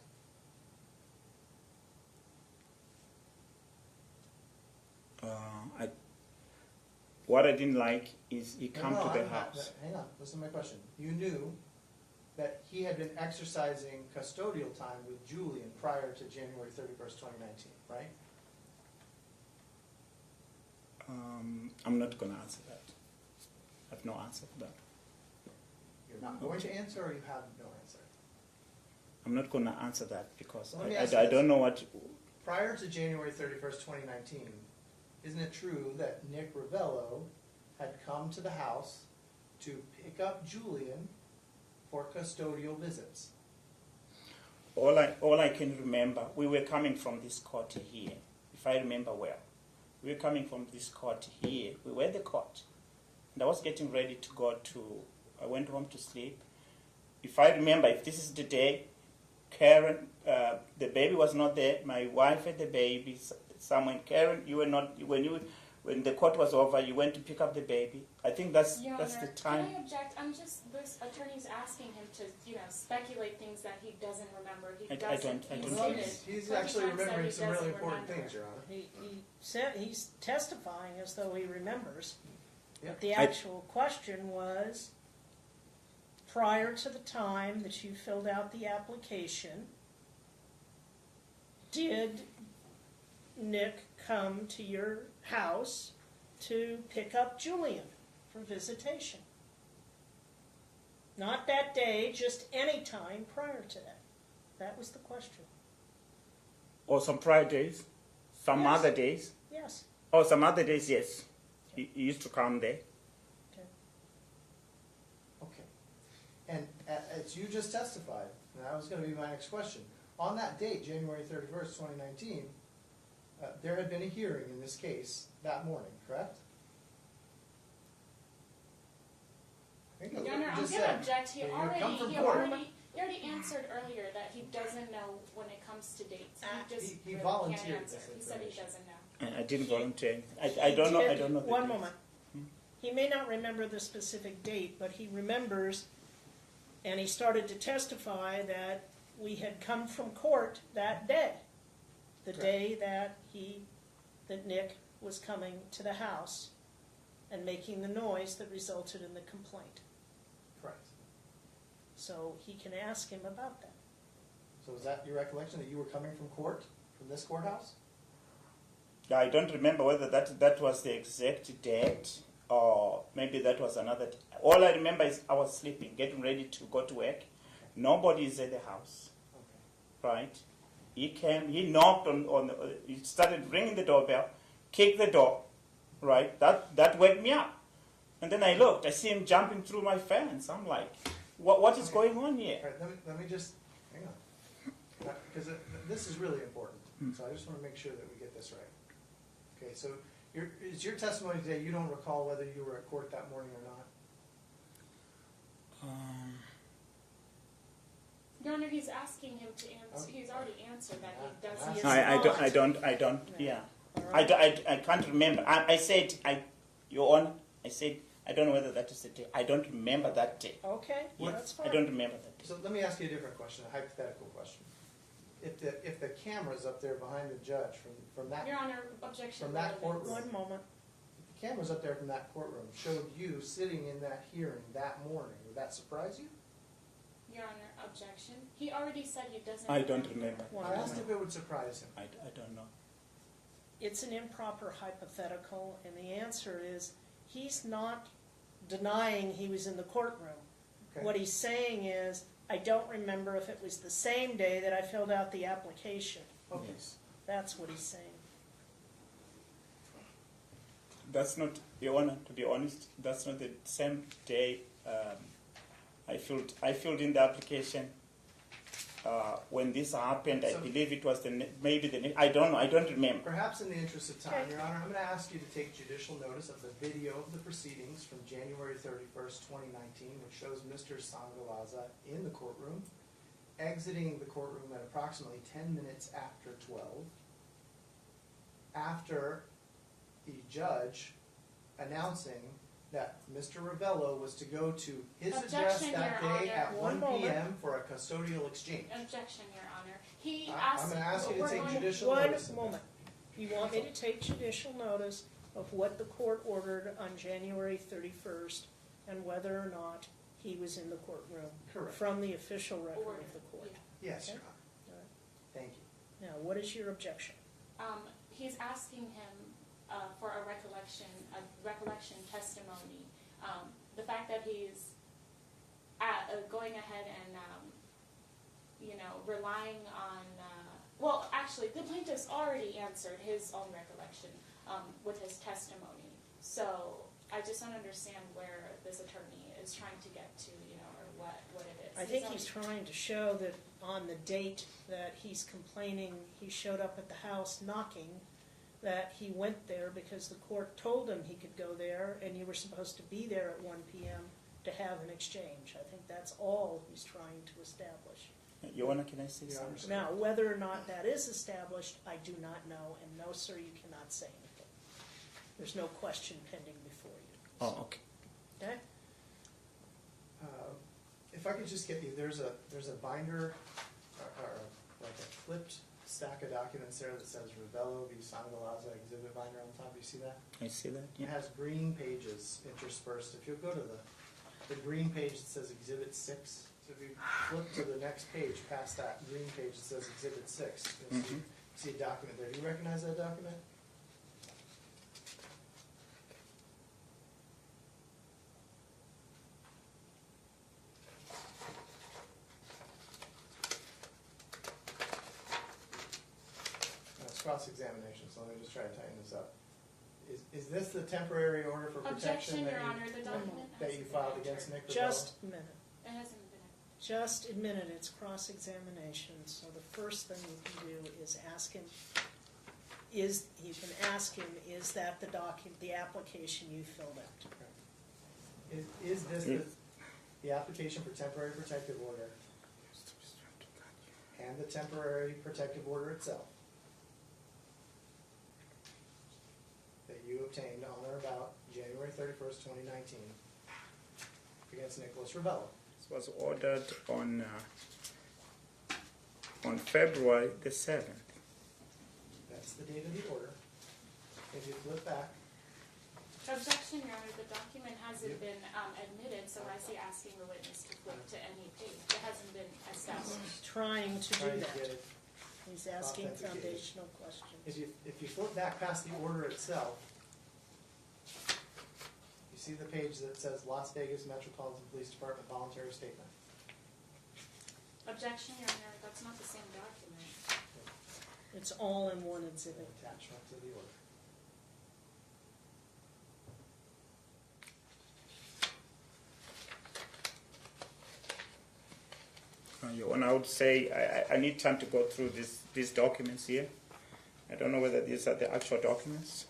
J: What I didn't like is he come
D: No,
J: to
D: I'm
J: the
D: not-
J: house.
D: Hang on, listen to my question. You knew that he had been exercising custodial time with Julian prior to January 31st, 2019, right?
J: I'm not going to answer that. I have no answer for that.
D: You're not going to answer, or you have no answer?
J: I'm not going to answer that because
D: Let me
J: I
D: ask you
J: I
D: this.
J: don't know what.
D: Prior to January 31st, 2019, isn't it true that Nick Ravello had come to the house to pick up Julian for custodial visits?
J: All I can remember, we were coming from this court here, if I remember well. We were coming from this court here. We were at the court. And I was getting ready to go to, I went home to sleep. If I remember, if this is the day, Karen, the baby was not there. My wife had the baby. Someone, Karen, you were not, when the court was over, you went to pick up the baby. I think that's
A: Your
J: the
A: Honor,
J: time.
A: can I object? This attorney's asking him to, speculate things that he doesn't remember. He
J: I
A: doesn't.
J: don't
A: He's
J: know.
D: Well,
A: stated
D: he's
A: 20
D: actually
A: times that
D: remembering
A: he
D: some really
A: doesn't
D: important
A: remember.
D: things, Your Honor.
C: He said, he's testifying as though he remembers.
D: Yeah.
C: But the actual question was, prior to the time that you filled out the application, did Nick come to your house to pick up Julian for visitation? Not that day, just any time prior to that. That was the question.
J: Or some prior days, some
C: Yes.
J: other days.
C: Yes.
J: Oh, some other days, yes. He used to come there.
C: Okay.
D: Okay. And as you just testified, and that was going to be my next question, on that date, January 31st, 2019, there had been a hearing in this case that morning, correct? I think that's
A: Your
D: what
A: Honor,
D: you
A: I'm
D: just
A: going to
D: said.
A: object. He
D: Yeah, you come from
A: already,
D: court.
A: he already answered earlier that he doesn't know when it comes to dates. He just
D: he
A: really
D: volunteered
A: can't answer.
D: this
A: He said he
D: information.
A: doesn't know.
J: I didn't volunteer anything. I don't know. I
C: Did-
J: don't know. The
C: One
J: dates.
C: moment. He may not remember the specific date, but he remembers, and he started to testify that we had come from court that day, the
D: Correct.
C: day that Nick was coming to the house and making the noise that resulted in the complaint.
D: Correct.
C: So he can ask him about that.
D: So is that your recollection, that you were coming from court, from this courthouse?
J: I don't remember whether that was the exact date or maybe that was another. All I remember is I was sleeping, getting ready to go to work. Nobody is at the house,
D: Okay.
J: right? He came, he knocked he started ringing the doorbell, kicked the door, right? That woke me up. And then I looked, I see him jumping through my fence. I'm like, what is going on here?
D: All right, let me just, hang on. Because this is really important, so I just want to make sure that we get this right. Okay, so Is your testimony today, you don't recall whether you were at court that morning or not?
A: Your Honor, he's asking him to answer, he's already answered that he does.
C: He is
J: I don't, yeah.
C: All
J: I,
C: right.
J: I can't remember. I said, Your Honor, I said, I don't know whether that is the day. I don't remember that day.
C: Okay,
J: Yes,
C: that's
J: I
C: fine.
J: don't remember that day.
D: So let me ask you a different question, a hypothetical question. If the camera's up there behind the judge from that,
A: Your Honor, objection.
D: From that
A: relevance.
D: courtroom.
C: One moment.
D: if the cameras up there from that courtroom showed you sitting in that hearing that morning, would that surprise you?
A: Your Honor, objection. He already said he doesn't.
J: I don't remember.
C: One
D: I asked
C: moment.
D: if it would surprise him.
J: I don't know.
C: It's an improper hypothetical, and the answer is, he's not denying he was in the courtroom.
D: Okay.
C: What he's saying is, I don't remember if it was the same day that I filled out the application.
D: Okay.
J: Yes.
C: That's what he's saying.
J: That's not, Your Honor, to be honest, that's not the same day I filled in the application. When this happened, I
D: So-
J: believe it was I don't know, I don't remember.
D: Perhaps in the interest of time,
C: Okay.
D: Your Honor, I'm going to ask you to take judicial notice of the video of the proceedings from January 31st, 2019, which shows Mr. Sangalaza in the courtroom, exiting the courtroom at approximately 10 minutes after 12, after the judge announcing that Mr. Ravello was to go to his address
A: Objection,
D: that
A: Your
D: day
A: Honor.
D: at
C: One
D: 1
C: moment.
D: p.m. for a custodial exchange.
A: Objection, Your Honor. He
D: I'm
A: asked.
D: going to ask you to
A: we're
D: take
A: going-
D: judicial
C: One
D: notice of that.
C: moment. You want me to take judicial notice of what the court ordered on January 31st and whether or not he was in the courtroom?
D: Correct.
C: From the official record
A: Order.
C: of the court.
A: Yeah.
D: Yes, Your
C: Okay.
D: Honor.
C: All right.
D: Thank you.
C: Now, what is your objection?
A: He's asking him for a recollection testimony. The fact that he's going ahead and, relying on, well, actually, the plaintiff's already answered his own recollection with his testimony. So I just don't understand where this attorney is trying to get to, or what it is.
C: I think he's trying to show that on the date that he's complaining he showed up at the house knocking, that he went there because the court told him he could go there and you were supposed to be there at 1 p.m. to have an exchange. I think that's all he's trying to establish.
J: Your Honor, can I say
D: Yeah,
J: something?
C: Now, whether or not that is established, I do not know, and no, sir, you cannot say anything. There's no question pending before you.
J: Oh, okay.
C: Okay?
D: If I could just get you, there's a binder, or like a flipped stack of documents there that says Ravello v. Sangalaza exhibit binder on top. Do you see that?
J: I see that.
D: It
J: Yeah.
D: has green pages interspersed. If you'll go to the green page that says Exhibit 6, so if you flip to the next page past that green page that says Exhibit 6, you'll see a document there. Do you recognize that document? It's cross-examination, so let me just try to tighten this up. Is this the temporary order for protection
A: Objection,
D: that
A: Your
D: you,
A: Honor. The document
D: that
A: hasn't
D: you
A: been
D: filed
A: entered.
D: against Nick Ravello?
C: Just a minute.
A: It hasn't been.
C: Just admit it, it's cross-examination, so the first thing you can do is ask him, is that the application you filled out?
D: Is this the application for temporary protective order and the temporary protective order itself that you obtained on or about January 31st, 2019 against Nicholas Ravello?
J: This was ordered on February the 7th.
D: That's the date of the order. If you flip back,
A: Objection, Your Honor. The document hasn't been admitted, so I see asking the witness to flip to any date. It hasn't been established.
C: Trying to do
D: trying to get
C: that.
D: it.
C: He's asking
D: authenticated.
C: foundational questions.
D: If you flip back past the order itself, you see the page that says Las Vegas Metropolitan Police Department voluntary statement.
A: Objection, Your Honor. That's not the same document.
C: It's all in one exhibit.
D: Attachment to the order.
J: Your Honor, I would say I need time to go through these documents here. I don't know whether these are the actual documents.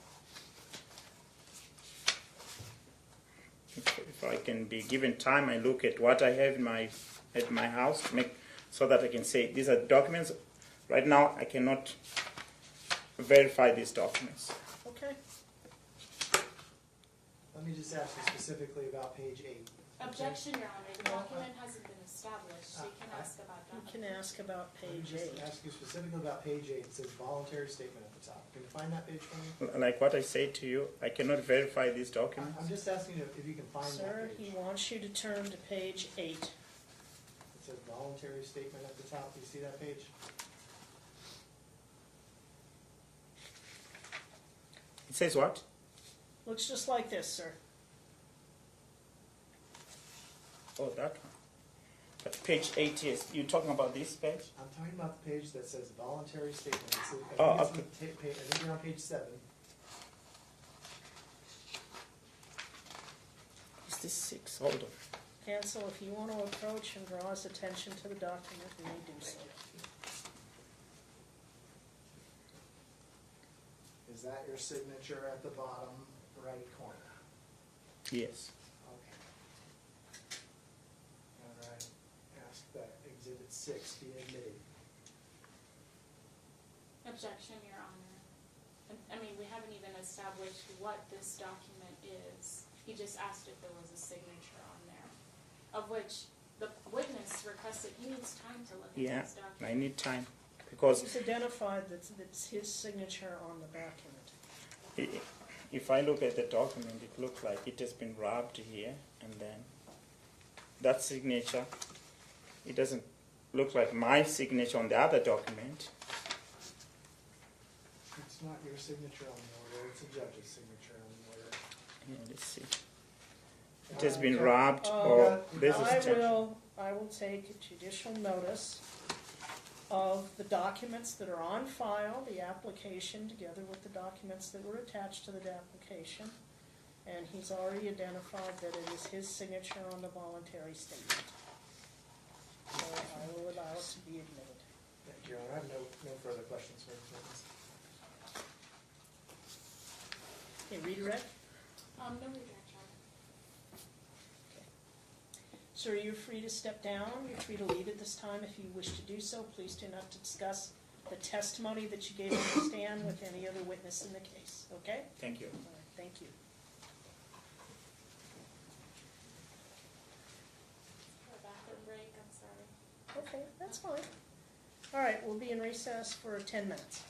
J: if I can be given time, I look at what I have in my house to make so that I can say these are documents. Right now, I cannot verify these documents.
C: Okay.
D: Let me just ask you specifically about page 8.
A: Objection, Your Honor, the document hasn't been established, so you can ask about
C: You
A: that.
C: can ask about
D: Let me
C: page
D: just
C: 8.
D: ask you specifically about page 8. It says voluntary statement at the top. Can you find that page for me?
J: Like what I say to you, I cannot verify these documents.
D: I'm just asking you if you can find
C: Sir,
D: that
C: he
D: page.
C: wants you to turn to page 8.
D: It says voluntary statement at the top. Do you see that page?
J: It says what?
C: Looks just like this, sir.
J: Oh, that one. But page 8 is, you're talking about this page?
D: I'm talking about the page that says voluntary statement. It's,
J: Oh,
D: I
J: okay.
D: think you're on page 7.
J: Is this 6? Hold on.
C: Cancel, if you want to approach and draw his attention to the document, you may do so.
D: Is that your signature at the bottom right corner?
J: Yes.
D: Okay. All right. Ask that Exhibit 6 be admitted.
A: Objection, Your Honor. I mean, we haven't even established what this document is. He just asked if there was a signature on there, of which the witness requested he needs time to look at
J: Yeah,
A: this document.
J: I need time. Because
C: He's identified that it's his signature on the document.
J: if I look at the document, it looks like it has been rubbed here, and then that signature, it doesn't look like my signature on the other document.
D: It's not your signature on the order, it's a judge's signature on the order.
J: Yeah, let's see. It has been rubbed,
C: Uh,
J: or this is
C: I will take judicial notice of the documents that are on file, the application together with the documents that were attached to the application. And he's already identified that it is his signature on the voluntary statement. So I will allow it to be admitted.
D: Thank you, Your Honor. I have no further questions for the witness.
C: Okay, redirect.
A: No redirect, Your Honor.
C: Sir, you're free to step down. You're free to leave at this time if you wish to do so. Please do not discuss the testimony that you gave on the stand with any other witness in the case, okay?
J: Thank you.
C: All right, thank you.
A: For a bathroom break, I'm sorry.
C: Okay, that's fine. All right, we'll be in recess for 10 minutes.